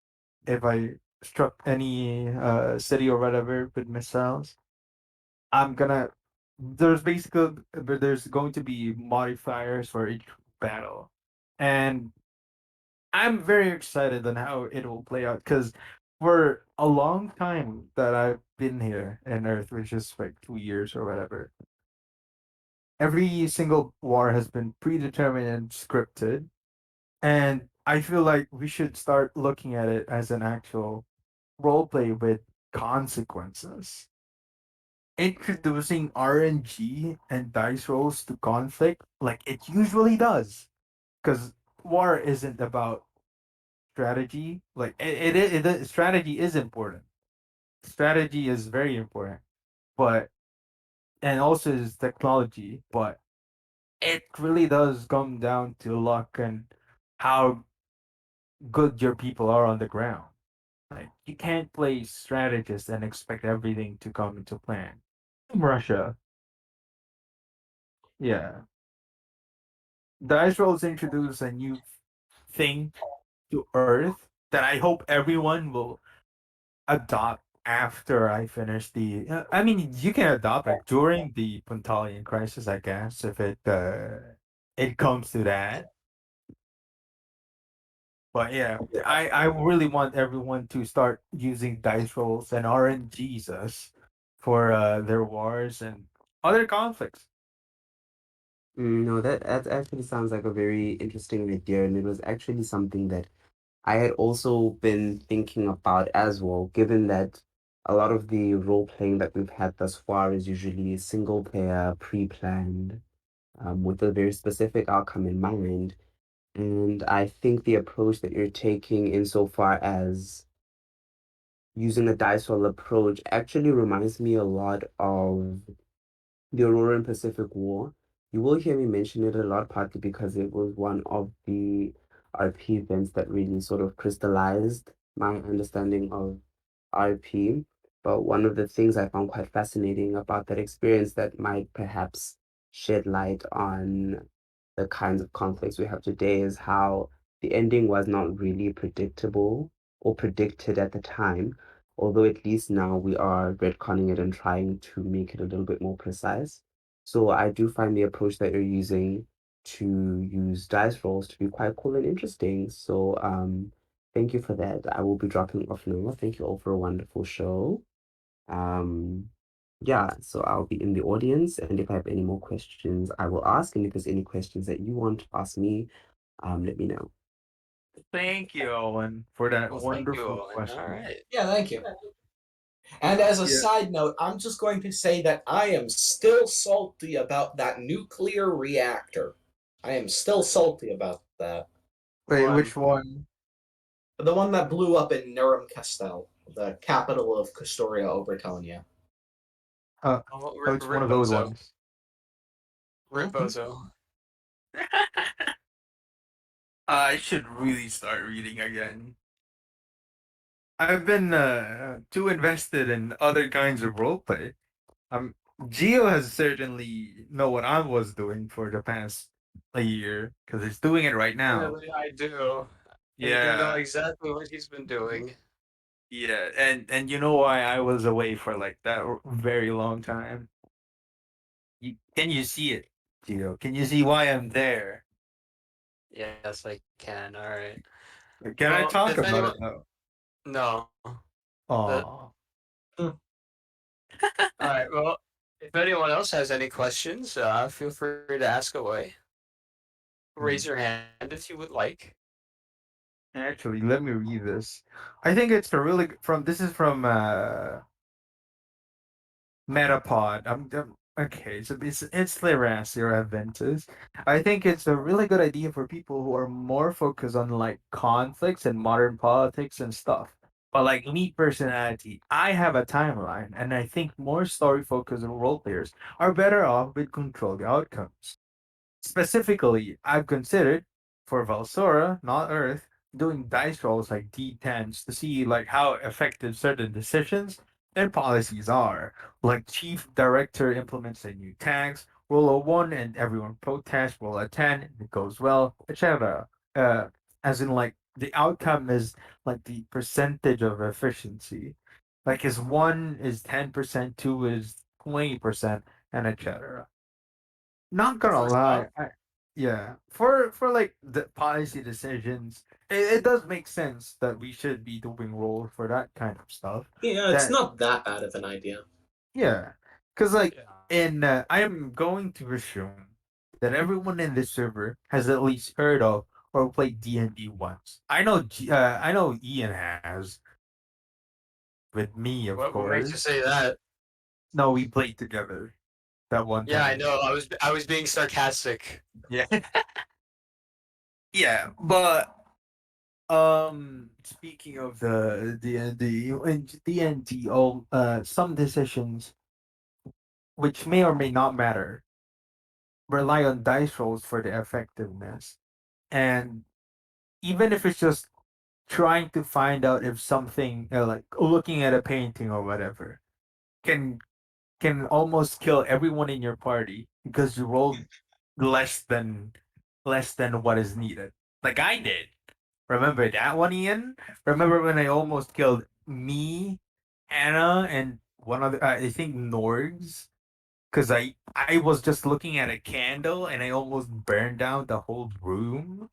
if I struck any city or whatever with missiles, I'm gonna there's going to be modifiers for each battle, and I'm very excited on how it will play out because for a long time that I've been here in Earth, which is like 2 years or whatever, every single war has been predetermined and scripted. And I feel like we should start looking at it as an actual role play with consequences. introducing RNG and dice rolls to conflict like it usually does. Because war isn't about strategy. Like strategy is important. Strategy is very important, but and also is technology. But it really does come down to luck and how good your people are on the ground. Like you can't play strategist and expect everything to come into plan. Russia, yeah. Dice rolls introduce a new thing to Earth that I hope everyone will adopt after I finish the. I mean, you can adopt like during the Puntalian Crisis, I guess, if it comes to that. But yeah, I really want everyone to start using dice rolls and RNGs us for their wars and other conflicts. No, that actually sounds like a very interesting idea, and it was actually something that I had also been thinking about as well, given that a lot of the role playing that we've had thus far is usually single player, pre-planned, with a very specific outcome in mind. And I think the approach that you're taking insofar as using a dice roll approach actually reminds me a lot of the Aurora and Pacific War. You will hear me mention it a lot, partly because it was one of the RP events that really sort of crystallized my understanding of RP. But one of the things I found quite fascinating about that experience that might perhaps shed light on the kinds of conflicts we have today is how the ending was not really predictable or predicted at the time, although at least now we are retconning it and trying to make it a little bit more precise. So I do find the approach that you're using to use dice rolls to be quite cool and interesting. So thank you for that. I will be dropping off now. Thank you all for a wonderful show. Um yeah, so I'll be in the audience, and if I have any more questions, I will ask. And if there's any questions that you want to ask me, let me know. Thank you, Owen, for that Well, thank you, wonderful Owen. All question. right. Yeah, thank you. And as a Yeah. side note, I'm just going to say that I am still salty about that nuclear reactor. I am still salty about that. Wait, One. which one? The one that blew up in Castel, the capital of Custoria Obertonia. Oh, Which one of those Ripbozo. ones? Ripbozo. I should really start reading again. I've been too invested in other kinds of roleplay. Um, Geo has certainly know what I was doing for the past a year because he's doing it right now. Apparently, I do. I do know Yeah, exactly what he's been doing. yeah, and you know why I was away for like that very long time? Can you see it, Geo? Can you see why I'm there? Yes, I can. All right. Can I Well, talk if about anyone, it though? no. The Oh, All right. Well, if anyone else has any questions, feel free to ask away. Raise your hand if you would like. actually, let me read this. I think it's a really from. This is from Metapod. Okay. So it's Lyrasia Adventus. I think it's a really good idea for people who are more focused on like conflicts and modern politics and stuff. But like me personality, I have a timeline, and I think more story focused role players are better off with controlled outcomes. Specifically, I've considered for Valsora, not Earth, doing dice rolls like D10s to see like how effective certain decisions and policies are. Like chief director implements a new tax, roll a one and everyone protests, roll a 10, and it goes well, etc. As in like the outcome is like the percentage of efficiency. Like is one is 10%, two is 20%, and etc. Not gonna First off, lie, yeah, for like the policy decisions, it does make sense that we should be doing roles for that kind of stuff. Yeah, it's That not that bad of an idea. yeah, because like yeah. in I am going to assume that everyone in this server has at least heard of or played D&D once. I know Ian has with me, of What makes you course. say that? No, we played together that one Yeah, I time. know. I was being sarcastic. Yeah. Yeah, but speaking of the D&D and D&D, some decisions which may or may not matter rely on dice rolls for the effectiveness. And even if it's just trying to find out if something like looking at a painting or whatever can can almost kill everyone in your party because you rolled less than what is needed. Like I did. Remember that one, Ian? Remember when I almost killed me, Anna, and one other? I think Norgs, because I was just looking at a candle and I almost burned down the whole room.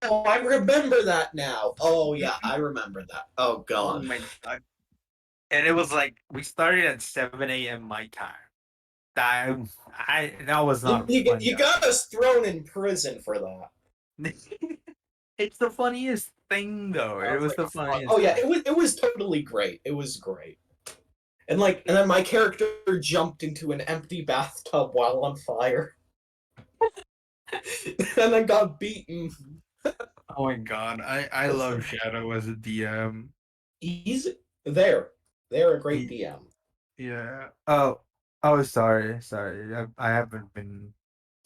Oh, I remember that now. Oh yeah, I remember that. Oh Oh god. my god! And it was like we started at 7 a.m. my time. That that was You, not you, fun, you got us thrown in prison for that. guys. It's the funniest thing, though. It Sounds was like the fun. Oh funniest yeah, thing. it was totally great. It was great. And then my character jumped into an empty bathtub while on fire. And then got beaten. Oh my god, I love Shadow as a DM. He's there. They're a great He, DM. yeah. Oh, sorry. I haven't been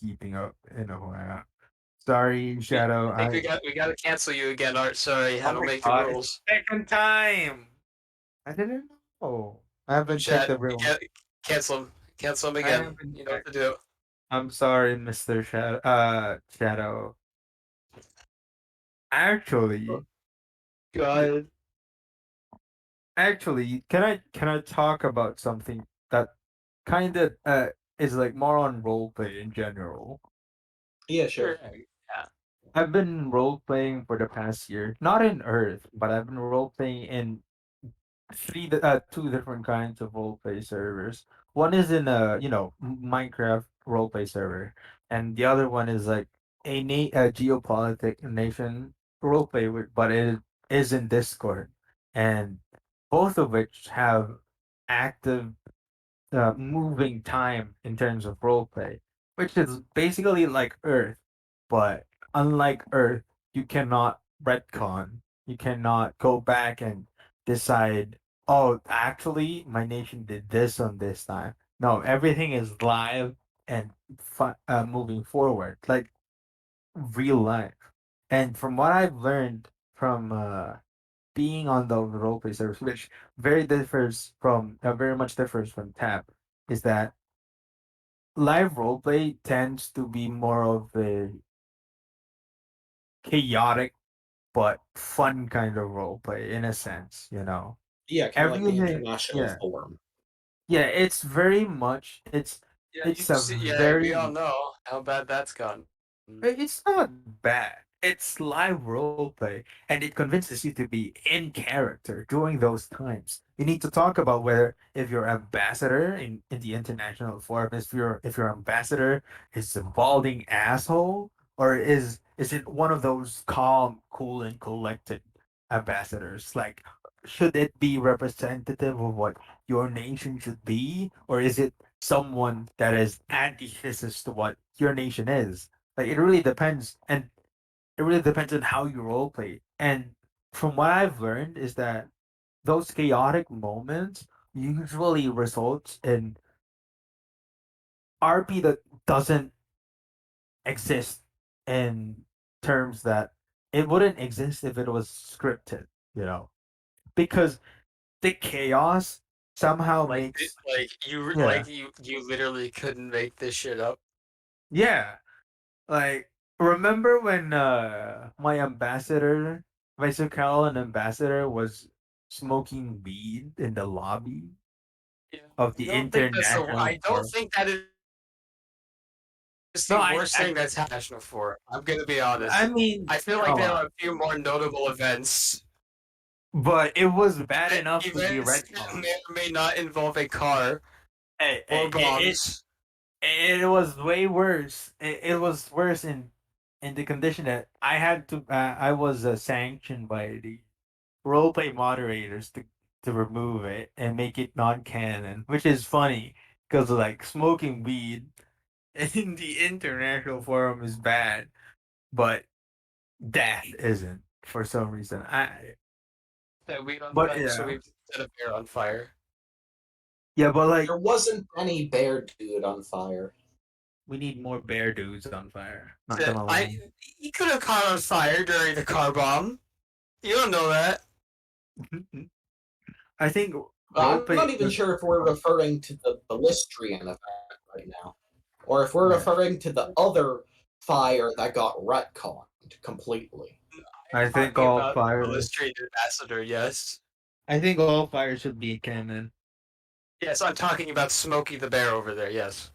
keeping up in a while. Sorry, Shadow. I think I we got to cancel you again, Art. Sorry, I Oh don't my make the god, it's rules. the second time. I didn't know. I haven't checked Chat, the room. cancel him. Cancel him I again. haven't You know what checked. to do. I'm sorry, Mr. Shadow. Shadow. Actually, God. can I talk about something that kind of is like more on roleplay in general? Yeah, Sure. sure. Yeah. I've been role playing for the past year, not in Earth, but I've been role playing in two different kinds of role play servers. One is in a Minecraft role play server, and the other one is like a geopolitic nation role play, but it is in Discord, and both of which have active moving time in terms of role play, which is basically like Earth, but unlike Earth, you cannot retcon. You cannot go back and decide, oh, actually, my nation did this on this time. No, everything is live and moving forward, like real life. And from what I've learned from being on the roleplay service, which very much differs from Tap, is that live roleplay tends to be more of a chaotic but fun kind of roleplay in a sense, you know. Yeah, kind of like the Everything, international yeah, form. yeah. It's very much. Yeah, you It's a see, yeah, very we all know how bad that's gone. It's not bad. It's live role play, and it convinces you to be in character during those times. You need to talk about whether if your ambassador in the international forum, if your ambassador is a balding asshole, or is it one of those calm, cool, and collected ambassadors? Like, should it be representative of what your nation should be, or is it someone that is antithesis to what your nation is? Like it really depends, and it really depends on how you role play. And from what I've learned is that those chaotic moments usually results in RP that doesn't exist in terms that it wouldn't exist if it was scripted, you know, because the chaos somehow makes yeah You literally couldn't make this shit up. yeah. Like, remember when my ambassador, my Sukalan ambassador, was smoking weed in the lobby Yeah. of the international I don't forum? think that is No, the worst I thing that's happened national for. I'm gonna be I honest. mean, I feel like come there on, are a few more notable events. but it was bad enough to be Events that retcon. may or may not involve a car or It bombs. it was way worse. It was worse in the condition that I had to. I was sanctioned by the roleplay moderators to remove it and make it non-canon, which is funny because like smoking weed in the international forum is bad, but death isn't for some reason. Set weed on But fire, so yeah, we set a bear on fire. yeah, but like There wasn't any bear dude on fire. we need more bear dudes on fire. Not That gonna lie. he could have caught on fire during the car bomb. You don't know that. I think I'm not roleplay. even sure if we're referring to the Ballistrian event right now, or if we're Yeah. referring to the other fire that got retconned completely. I think Talking all about fire. illustrated ambassador, yes. I think all fire should be canon. Yes, I'm talking about Smokey the Bear over there, yes.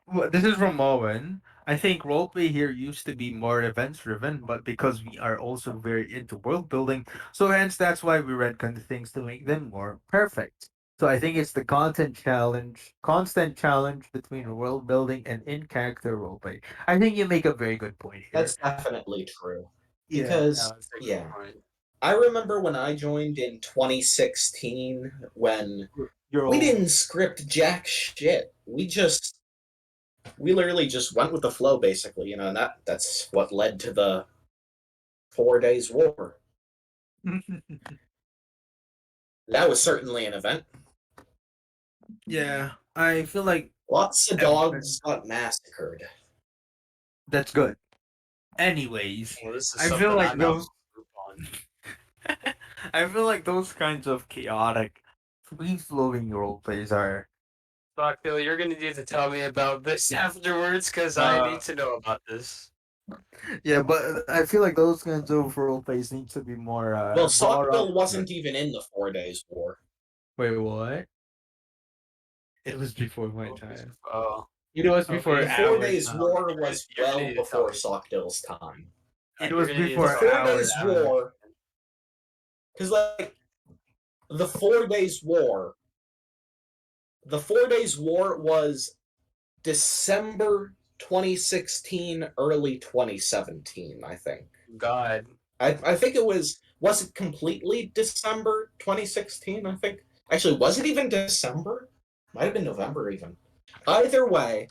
Well, this is from Owen. I think roleplay here used to be more events driven, but because we are also very into world building, so hence that's why we retcon things to make them more perfect. So I think it's the constant challenge between world building and in character roleplay. I think you make a very good point here. That's definitely true. Yeah. Because, That's a good yeah, point. I remember when I joined in 2016 when You're we all didn't script jack shit. We literally just went with the flow, basically, and that's what led to the 4 Days War. That was certainly an event. Yeah, I feel like Lots of dogs got massacred. that's good. Anyways, Well, this is I feel something like I'm out those of on. I feel like those kinds of chaotic, free flowing role plays are Stockdale, you're gonna need to tell me about this afterwards, because I uh need to know about this. yeah, but I feel like those kinds of role plays need to be more Well, brought up. Sockville wasn't even in the 4 Days War. Wait, what? It was before my time. Oh, It was okay. before The Yeah, 4 our Days time. War You're gonna- was you're gonna well need to tell before me. Sockdale's time. It You're was gonna need to before tell The me 4 our about Days that. time. War, because like the 4 Days War, the 4 Days War was December 2016, early 2017, I think. God. I think it was it completely December 2016, I think. Actually, was it even December? Might have been November even. Either way,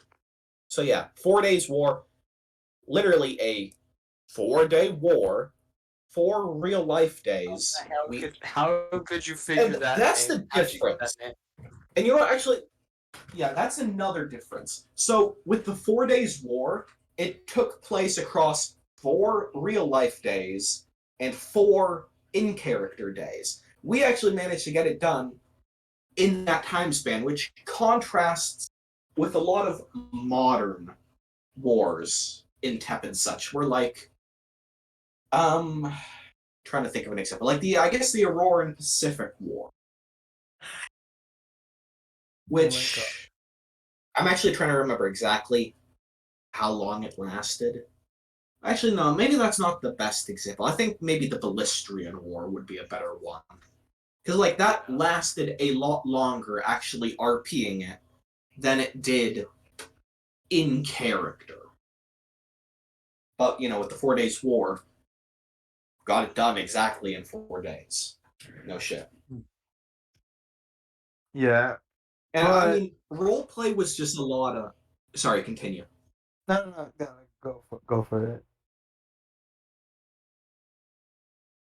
so yeah, 4 Days War, literally a 4-day war, 4 real life days. How could you figure And that that's name? the How'd you get that difference. name? And you know what, actually, yeah, that's another difference. So with the 4 Days War, it took place across 4 real life days and 4 in character days. We actually managed to get it done in that time span, which contrasts with a lot of modern wars in TEP and such. We're like, trying to think of an example, like I guess the Auroran Pacific War, which I'm actually trying to remember exactly how long it lasted. Actually, no, maybe that's not the best example. I think maybe the Ballistrian War would be a better one. Because, like, that lasted a lot longer actually RPing it than it did in character. But, with the 4 Days War, got it done exactly in 4 days. No shit. Yeah. And, But, I mean, roleplay was just a lot of... Sorry, continue. no, go for it.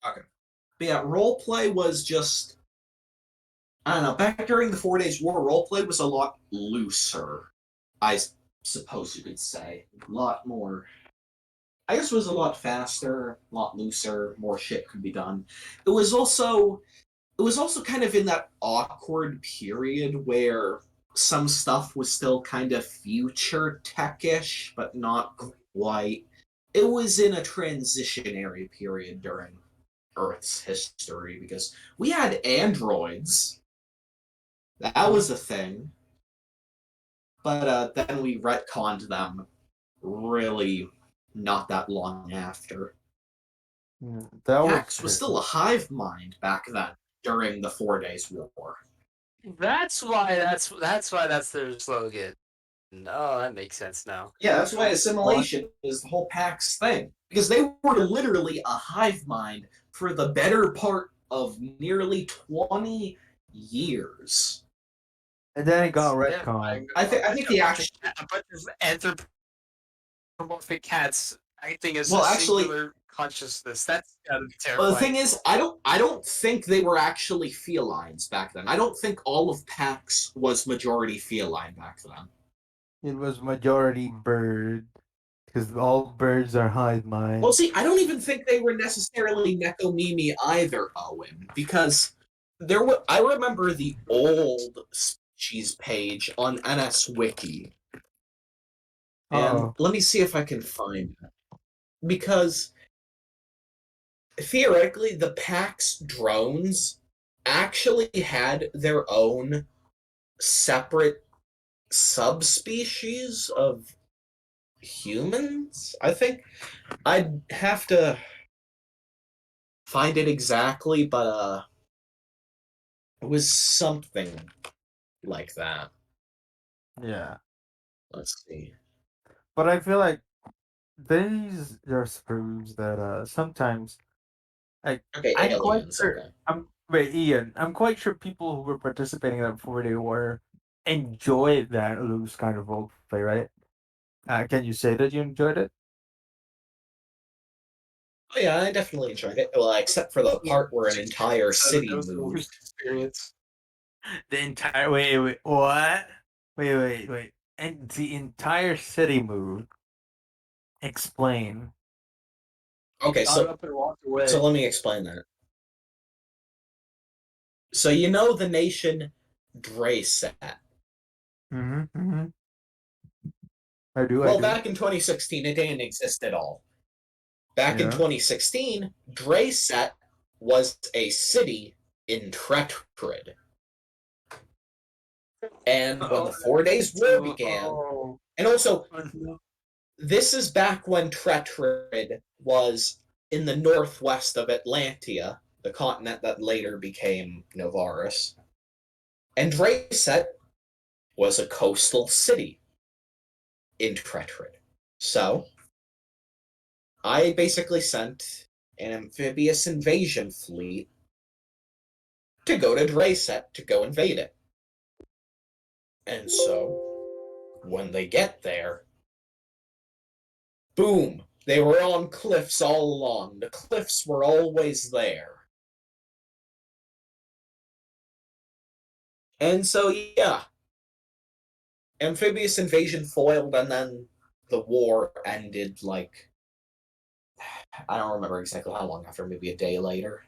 Okay. But yeah, roleplay was just... I don't know, back during the 4 Days War, roleplay was a lot looser, I suppose you could say. A lot more... I guess it was a lot faster, a lot looser, more shit could be done. It was also kind of in that awkward period where some stuff was still kind of future tech-ish, but not quite. It was in a transitionary period during Earth's history because we had androids. That was a thing. But then we retconned them really not that long after. Yeah, that Pax was true. still a hive mind back then during the 4 Days War. That's why that's their slogan. Oh, that makes sense now. Yeah, that's why assimilation is the whole Pax thing. Because they were literally a hive mind for the better part of nearly 20 years. And then it got Yeah, retconned. I think the action. a bunch of anthropomorphic cats acting as Well, a actually- singular consciousness. That's gotta be Well, terrifying. the thing is, I don't think they were actually felines back then. I don't think all of PAX was majority feline back then. It was majority bird, because all birds are hive mind. Well, see, I don't even think they were necessarily Nekomimi either, Owen, because I remember the old species page on NS Wiki, and let me see if I can find it. Because theoretically, the PAX drones actually had their own separate subspecies of humans. I think I'd have to find it exactly, but it was something like that. Yeah. Let's see. But I feel like these just proves that sometimes, like, Okay, I'm quite aliens. sure. Okay. Wait, Ian. I'm quite sure people who were participating in that before they were enjoyed that loose kind of role play, right? Can you say that you enjoyed it? Oh yeah, I definitely enjoyed it. Well, except for the part where an entire city That was the moved. worst experience. The entire wait, what? Wait, and the entire city moved. Explain. Okay, Got up and walked away. so let me explain that. So you know the nation Draysat. Mm-hmm. I do. Well, back in 2016, it didn't exist at all. Back in Yeah. 2016, Draysat was a city in Tretrid. And when the 4 Days War began, and also, this is back when Tretrid was in the northwest of Atlantia, the continent that later became Novaris. And Draysat was a coastal city in Tretrid. So, I basically sent an amphibious invasion fleet to go to Draysat to go invade it. And so, when they get there, boom! They were on cliffs all along. The cliffs were always there. And so, yeah. Amphibious invasion foiled, and then the war ended, like, I don't remember exactly how long after, maybe a day later.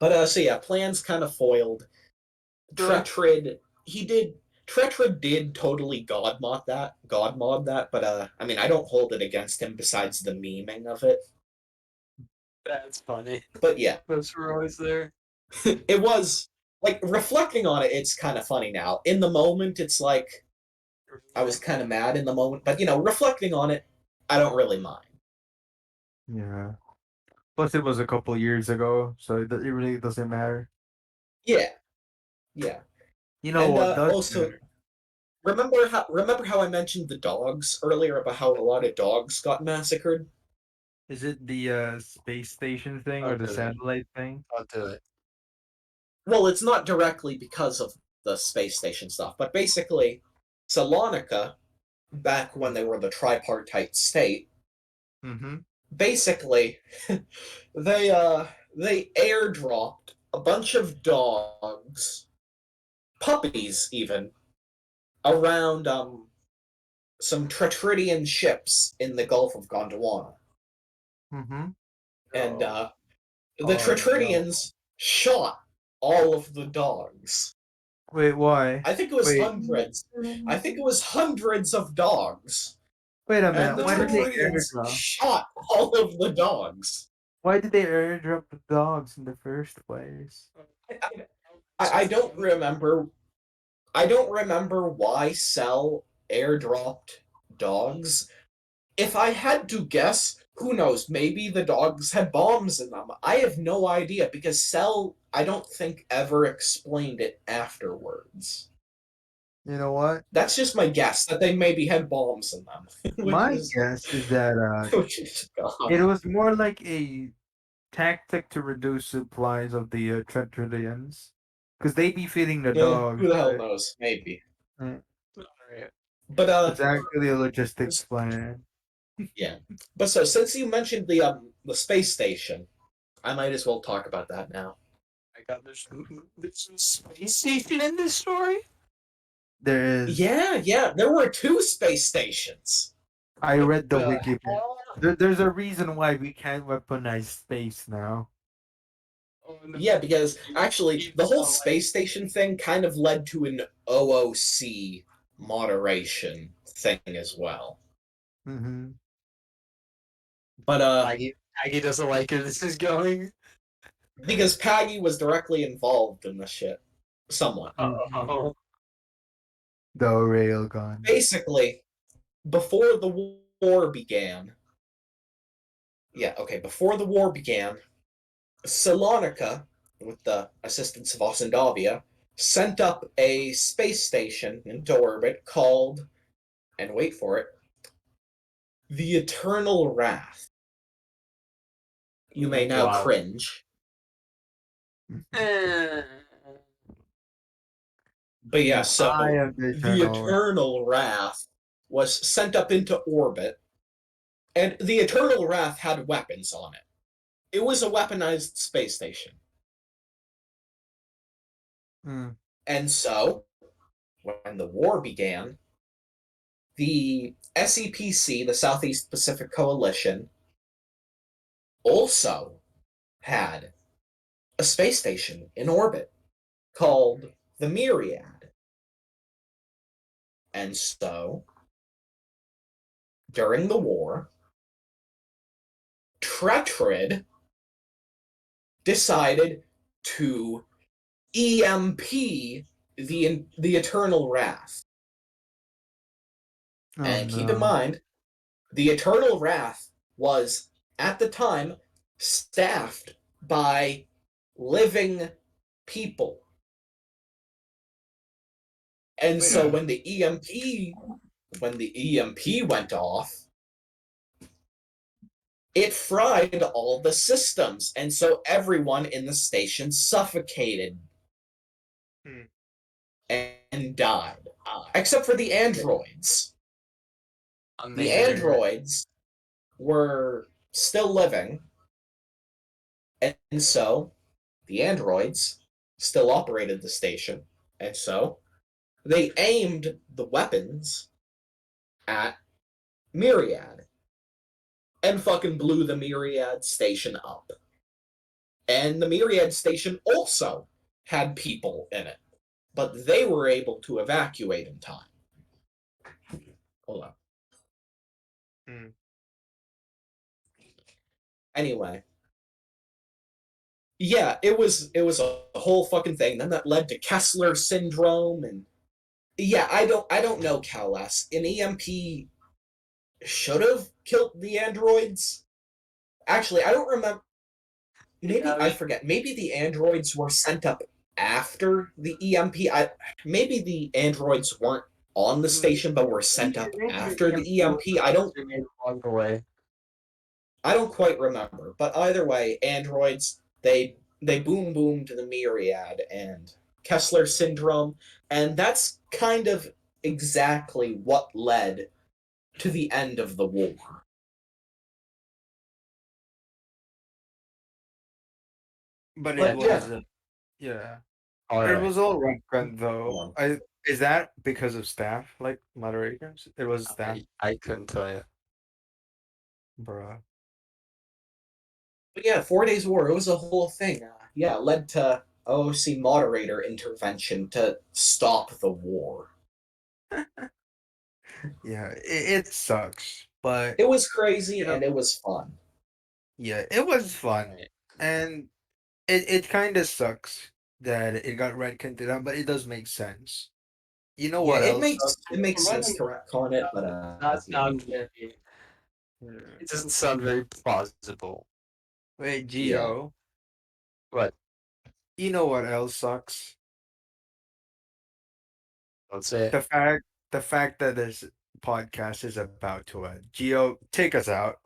But, so yeah, plans kind of foiled. Tretrid did totally god mod that, but I mean, I don't hold it against him besides the memeing of it. That's funny. But yeah, Those were always there. it was like reflecting on it. It's kind of funny now. In the moment, it's like I was kind of mad in the moment, but reflecting on it, I don't really mind. Yeah. Plus, it was a couple years ago, so it really doesn't matter. Yeah. You know And what does also, matter? remember how I mentioned the dogs earlier about how a lot of dogs got massacred? Is it the space station thing or the Okay. satellite thing? I'll do it. Well, it's not directly because of the space station stuff, but basically, Salonica, back when they were the tripartite state, Mm-hmm. basically, they airdropped a bunch of dogs, puppies even, around some Tretridian ships in the Gulf of Gondwana. Mm-hmm. And the Oh, Tretridians shot all of the dogs. Wait, why? I think it was Wait. hundreds. I think it was hundreds of dogs. Wait a And minute. the Why did they Tretridians airdrop? shot all of the dogs. Why did they airdrop the dogs in the first place? I don't remember. I don't remember why Cell airdropped dogs. If I had to guess, who knows? Maybe the dogs had bombs in them. I have no idea because Cell, I don't think, ever explained it afterwards. You know what? That's just my guess that they maybe had bombs in them. My guess is that which is God. it was more like a tactic to reduce supplies of the Tretrillians. Because they be feeding the Yeah, dogs, who the hell right? knows? Maybe. Mm. Alright. But It's actually a logistics s- plan. yeah. But so since you mentioned the space station, I might as well talk about that now. I got there's a space station in this story? There is. Yeah, there were 2 space stations. I What read the the wiki. hell? There's a reason why we can't weaponize space now. Oh, no. Yeah, because actually Even the whole though, like, space station thing kind of led to an OOC moderation thing as well. Mm-hmm. But Aggie doesn't like where this is going. because Paggy was directly involved in the shit somewhat. Oh, The railgun. Basically, before the war began, before the war began, Salonika, with the assistance of Osendavia, sent up a space station into orbit called, and wait for it, the Eternal Wrath. You may now wow. cringe. Eh. But yeah, I so am the the eternal. Eternal Wrath was sent up into orbit, and the Eternal Wrath had weapons on it. It was a weaponized space station. Mm. And so, when the war began, the SEPC, the Southeast Pacific Coalition, also had a space station in orbit called the Myriad. And so, during the war, Tretrid decided to EMP the Eternal Wrath. Oh And keep in no. mind, the Eternal Wrath was, at the time, staffed by living people. And Wait so a when the EMP went off, it fried all the systems, and so everyone in the station suffocated Hmm. and died, except for the androids. The Amazing. androids were still living, and so the androids still operated the station, and so they aimed the weapons at Myriad and fucking blew the Myriad station up. And the Myriad station also had people in it, but they were able to evacuate in time. Hold on. Hmm. Anyway, yeah, it was a whole fucking thing. Then that led to Kessler syndrome, and yeah, I don't know, Calas. An EMP should have killed the androids. Actually, I don't remember. Maybe Yeah, I forget. Maybe the androids were sent up after the EMP. Maybe the androids weren't on the station, but were sent up maybe after the the EMP EMP. I don't. was made along the way. I don't quite remember. But either way, androids they boomed the Myriad and Kessler syndrome, and that's kind of exactly what led to the end of the war. But it But was yeah, yeah. All It right. was all retcon though. hold on. I Is that because of staff, like moderators? It was staff, I couldn't tell you. bruh. But yeah, 4 Days War, it was a whole thing. Yeah, it led to OOC moderator intervention to stop the war. Yeah, it sucks, but It was crazy you know, and it was fun. yeah, it was All fun, right. and it kind of sucks that it got retconned to them, but it does make sense. You know Yeah, what it else makes sucks? it makes For sense running to retcon it, but does not yeah. sound very. Yeah. It doesn't sound very plausible. Wait, Yeah. Geo, But you know what else sucks? let's say The fact the fact that this podcast is about to end. Geo, take us out.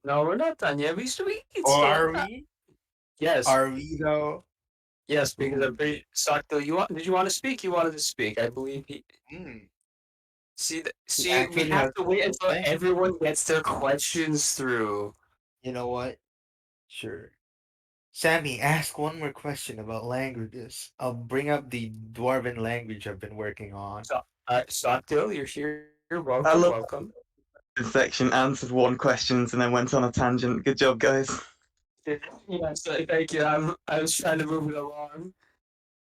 No, we're not done yet. We can Or still. are we? Yes, Are we though? yes, because I'm Ooh. pretty. Sakto, did you want to speak? You wanted to speak. I believe he. Mm. He See, we actually have has to wait until something. everyone gets their questions through. You know what? Sure. Sammy, ask one more question about languages. I'll bring up the dwarven language I've been working on. So, Sakto, you're here. Welcome, I love welcome. this section. Answered one question and then went on a tangent. Good job, guys. Yeah, so thank you. I was trying to move it along.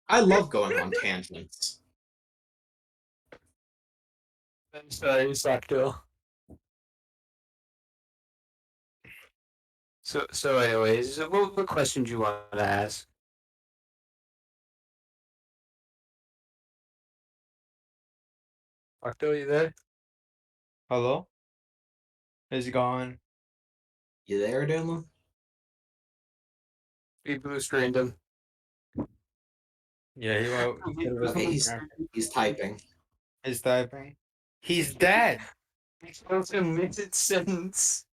I love going on tangents. I'm sorry, Sakto. So anyways, what question do you want to ask? Sakto, you there? Hello? Is he gone? You there, Dylan? We blue screened him. Yeah, he went. We It was Okay, blue he's typing. He's typing. He's dead. We killed him mid-sentence.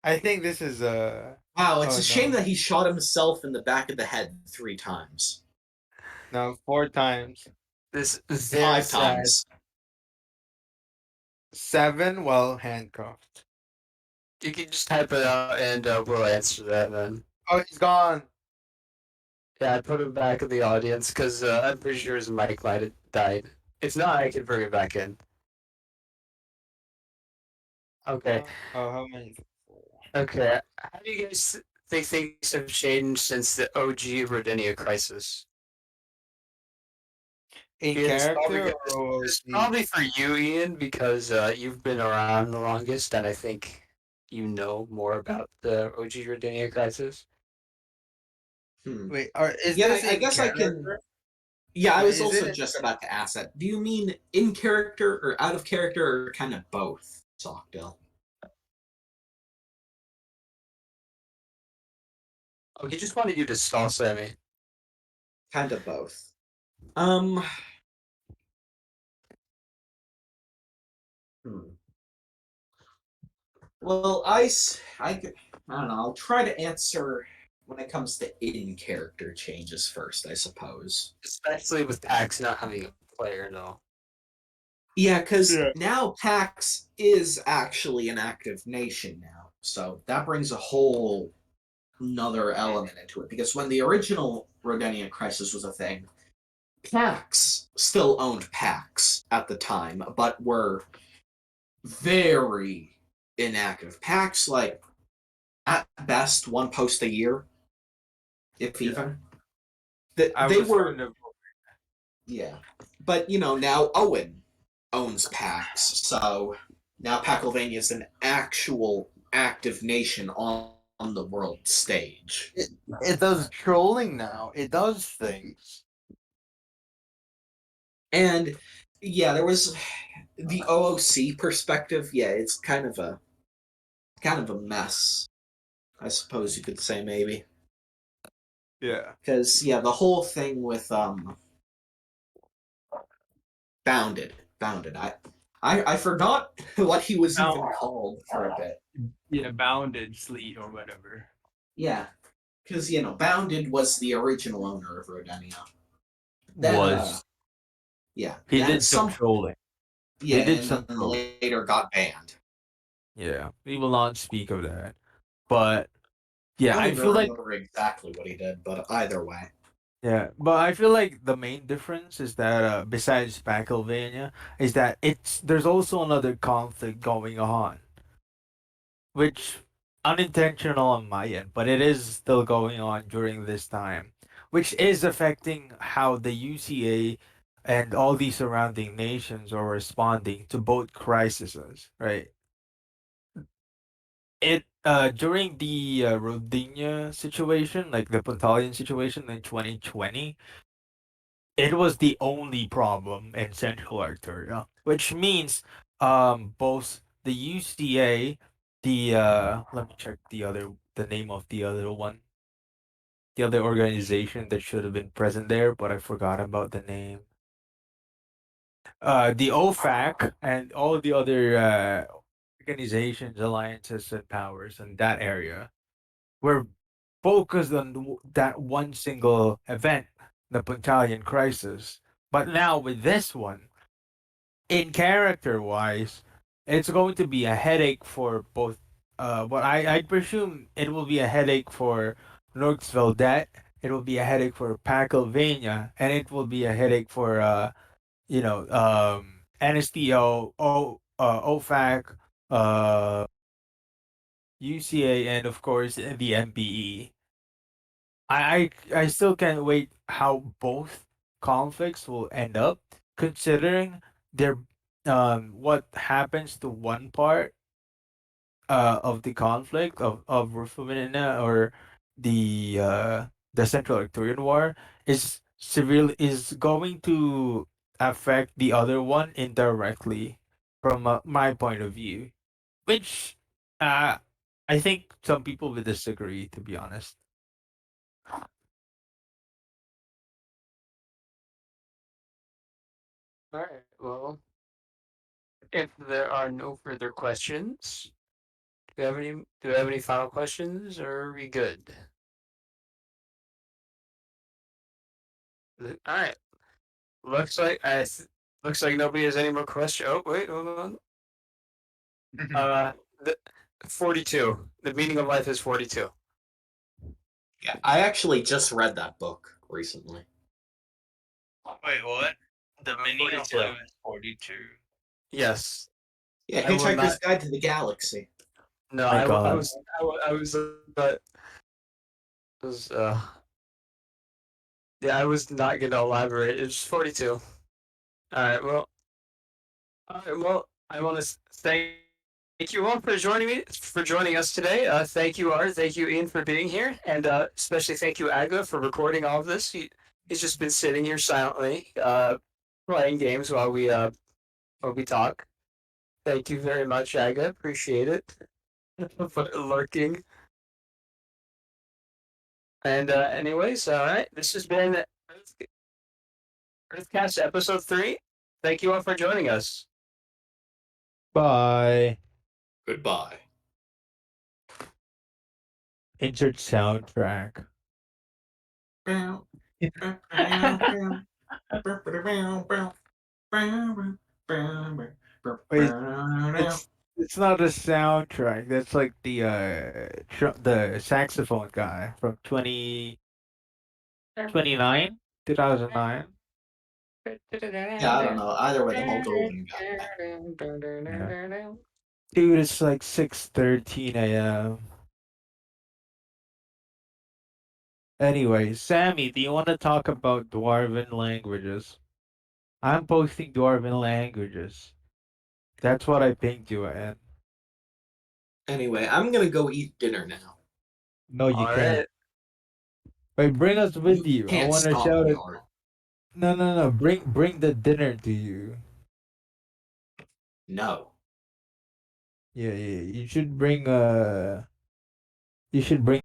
I think this is Wow, it's Oh a shame no, that he shot himself in the back of the head 3 times. no, 4 times. This is very 5 sad. times. 7 while handcuffed. You can just type it out and we'll answer that then. Oh, he's gone. Yeah, I put him back in the audience because I'm pretty sure his mic might have died. If not, I can bring it back in. Okay. How many? Okay. How do you guys think things have changed since the OG Rodinia crisis? In Yeah, character or this is OOC? probably for you, Ian, because you've been around the longest, and I think you know more about the OG Rodinia crisis. Wait, is Yeah, this I in guess I can. character? Yeah, I Wait, was is also it? just about to ask that. Do you mean in character or out of character or kind of both, Sockdale? Oh, he just wanted you to stall Sammy. Kind of both. Um. Hmm. Well, I don't know. I'll try to answer when it comes to in character changes first, I suppose. Especially with PAX not having a player, no. Yeah, because Yeah. now PAX is actually an active nation now, so that brings a whole another element into it. Because when the original Rodenian Crisis was a thing, PAX still owned PAX at the time, but were very inactive. PAX, like, at best, one post a year, if Yeah. even. I They was were, kind of. yeah. But, now Owen owns PAX, so now Pennsylvania is an actual active nation on the world stage. It does trolling now. It does things. And, yeah, there was the OOC perspective. Yeah, it's kind of a mess, I suppose you could say, maybe. Yeah. Because, yeah, the whole thing with Bounded. I forgot what he was even called for a bit. Yeah, Bounded Sleet or whatever. Yeah, because Bounded was the original owner of Rodenia. Then, yeah, He then did some some trolling. yeah, He did and some then trolling. later got banned. Yeah, we will not speak of that. But I yeah, don't I even feel like remember exactly what he did, but either way. the main difference is that besides Pennsylvania is that there's also another conflict going on, which unintentional on my end, but it is still going on during this time, which is affecting how the UCA and all these surrounding nations are responding to both crises, right? It during the Rodinia situation, like the Pintalia situation in 2020, it was the only problem in Central Arteria, which means both the UCA, the let me check the name of the other one, the other organization that should have been present there, but I forgot about the name. The OFAC and all the other organizations, alliances, and powers in that area were focused on that one single event, the Puntalian Crisis. But now with this one, in character wise, it's going to be a headache for both. But I presume it will be a headache for Norksveldet. It will be a headache for Pennsylvania, and it will be a headache for NSTO, OFAC, uh, UCA, and of course the MBE. I still can't wait how both conflicts will end up, considering their what happens to one part of the conflict of Rufumina or the Central Arcturian War is going to affect the other one indirectly from my point of view, which uh I think some people will disagree, to be honest. All right. Well, if there are no further questions, do we have any final questions, or are we good? All right. Looks like nobody has any more questions. Oh wait, hold on. Uh, the, 42. The meaning of life is 42. Yeah, I actually just read that book recently. Wait, what? The meaning of 42. life is 42. Yes. Yeah, I will Hitchhiker's not. Guide to the Galaxy. No, My I God. was yeah, I was not going to elaborate. It's 42. All right. Well, I want to thank you all for joining us today. Thank you, Art. Thank you, Ian, for being here, and especially thank you, Aga, for recording all of this. He's just been sitting here silently, playing games while we talk. Thank you very much, Aga. Appreciate it for lurking. And anyways, all right. This has been Urthcast episode 3. Thank you all for joining us. Bye. Goodbye. Insert soundtrack. Wait, it's not a soundtrack. That's like the saxophone guy from 2029, 2009. Yeah, I don't know. Either way, the Moldovan guy. Yeah. Dude, it's like 6:13 a.m. Anyway, Sammy, do you want to talk about Dwarven languages? I'm posting Dwarven languages. That's what I pinged you in. Anyway, I'm gonna go eat dinner now. No, you All can't. right. Wait, bring us with You you. I can't want to stop shout me, it. Art. No, no, no. Bring the dinner to you. No. Yeah, yeah. You should bring. You should bring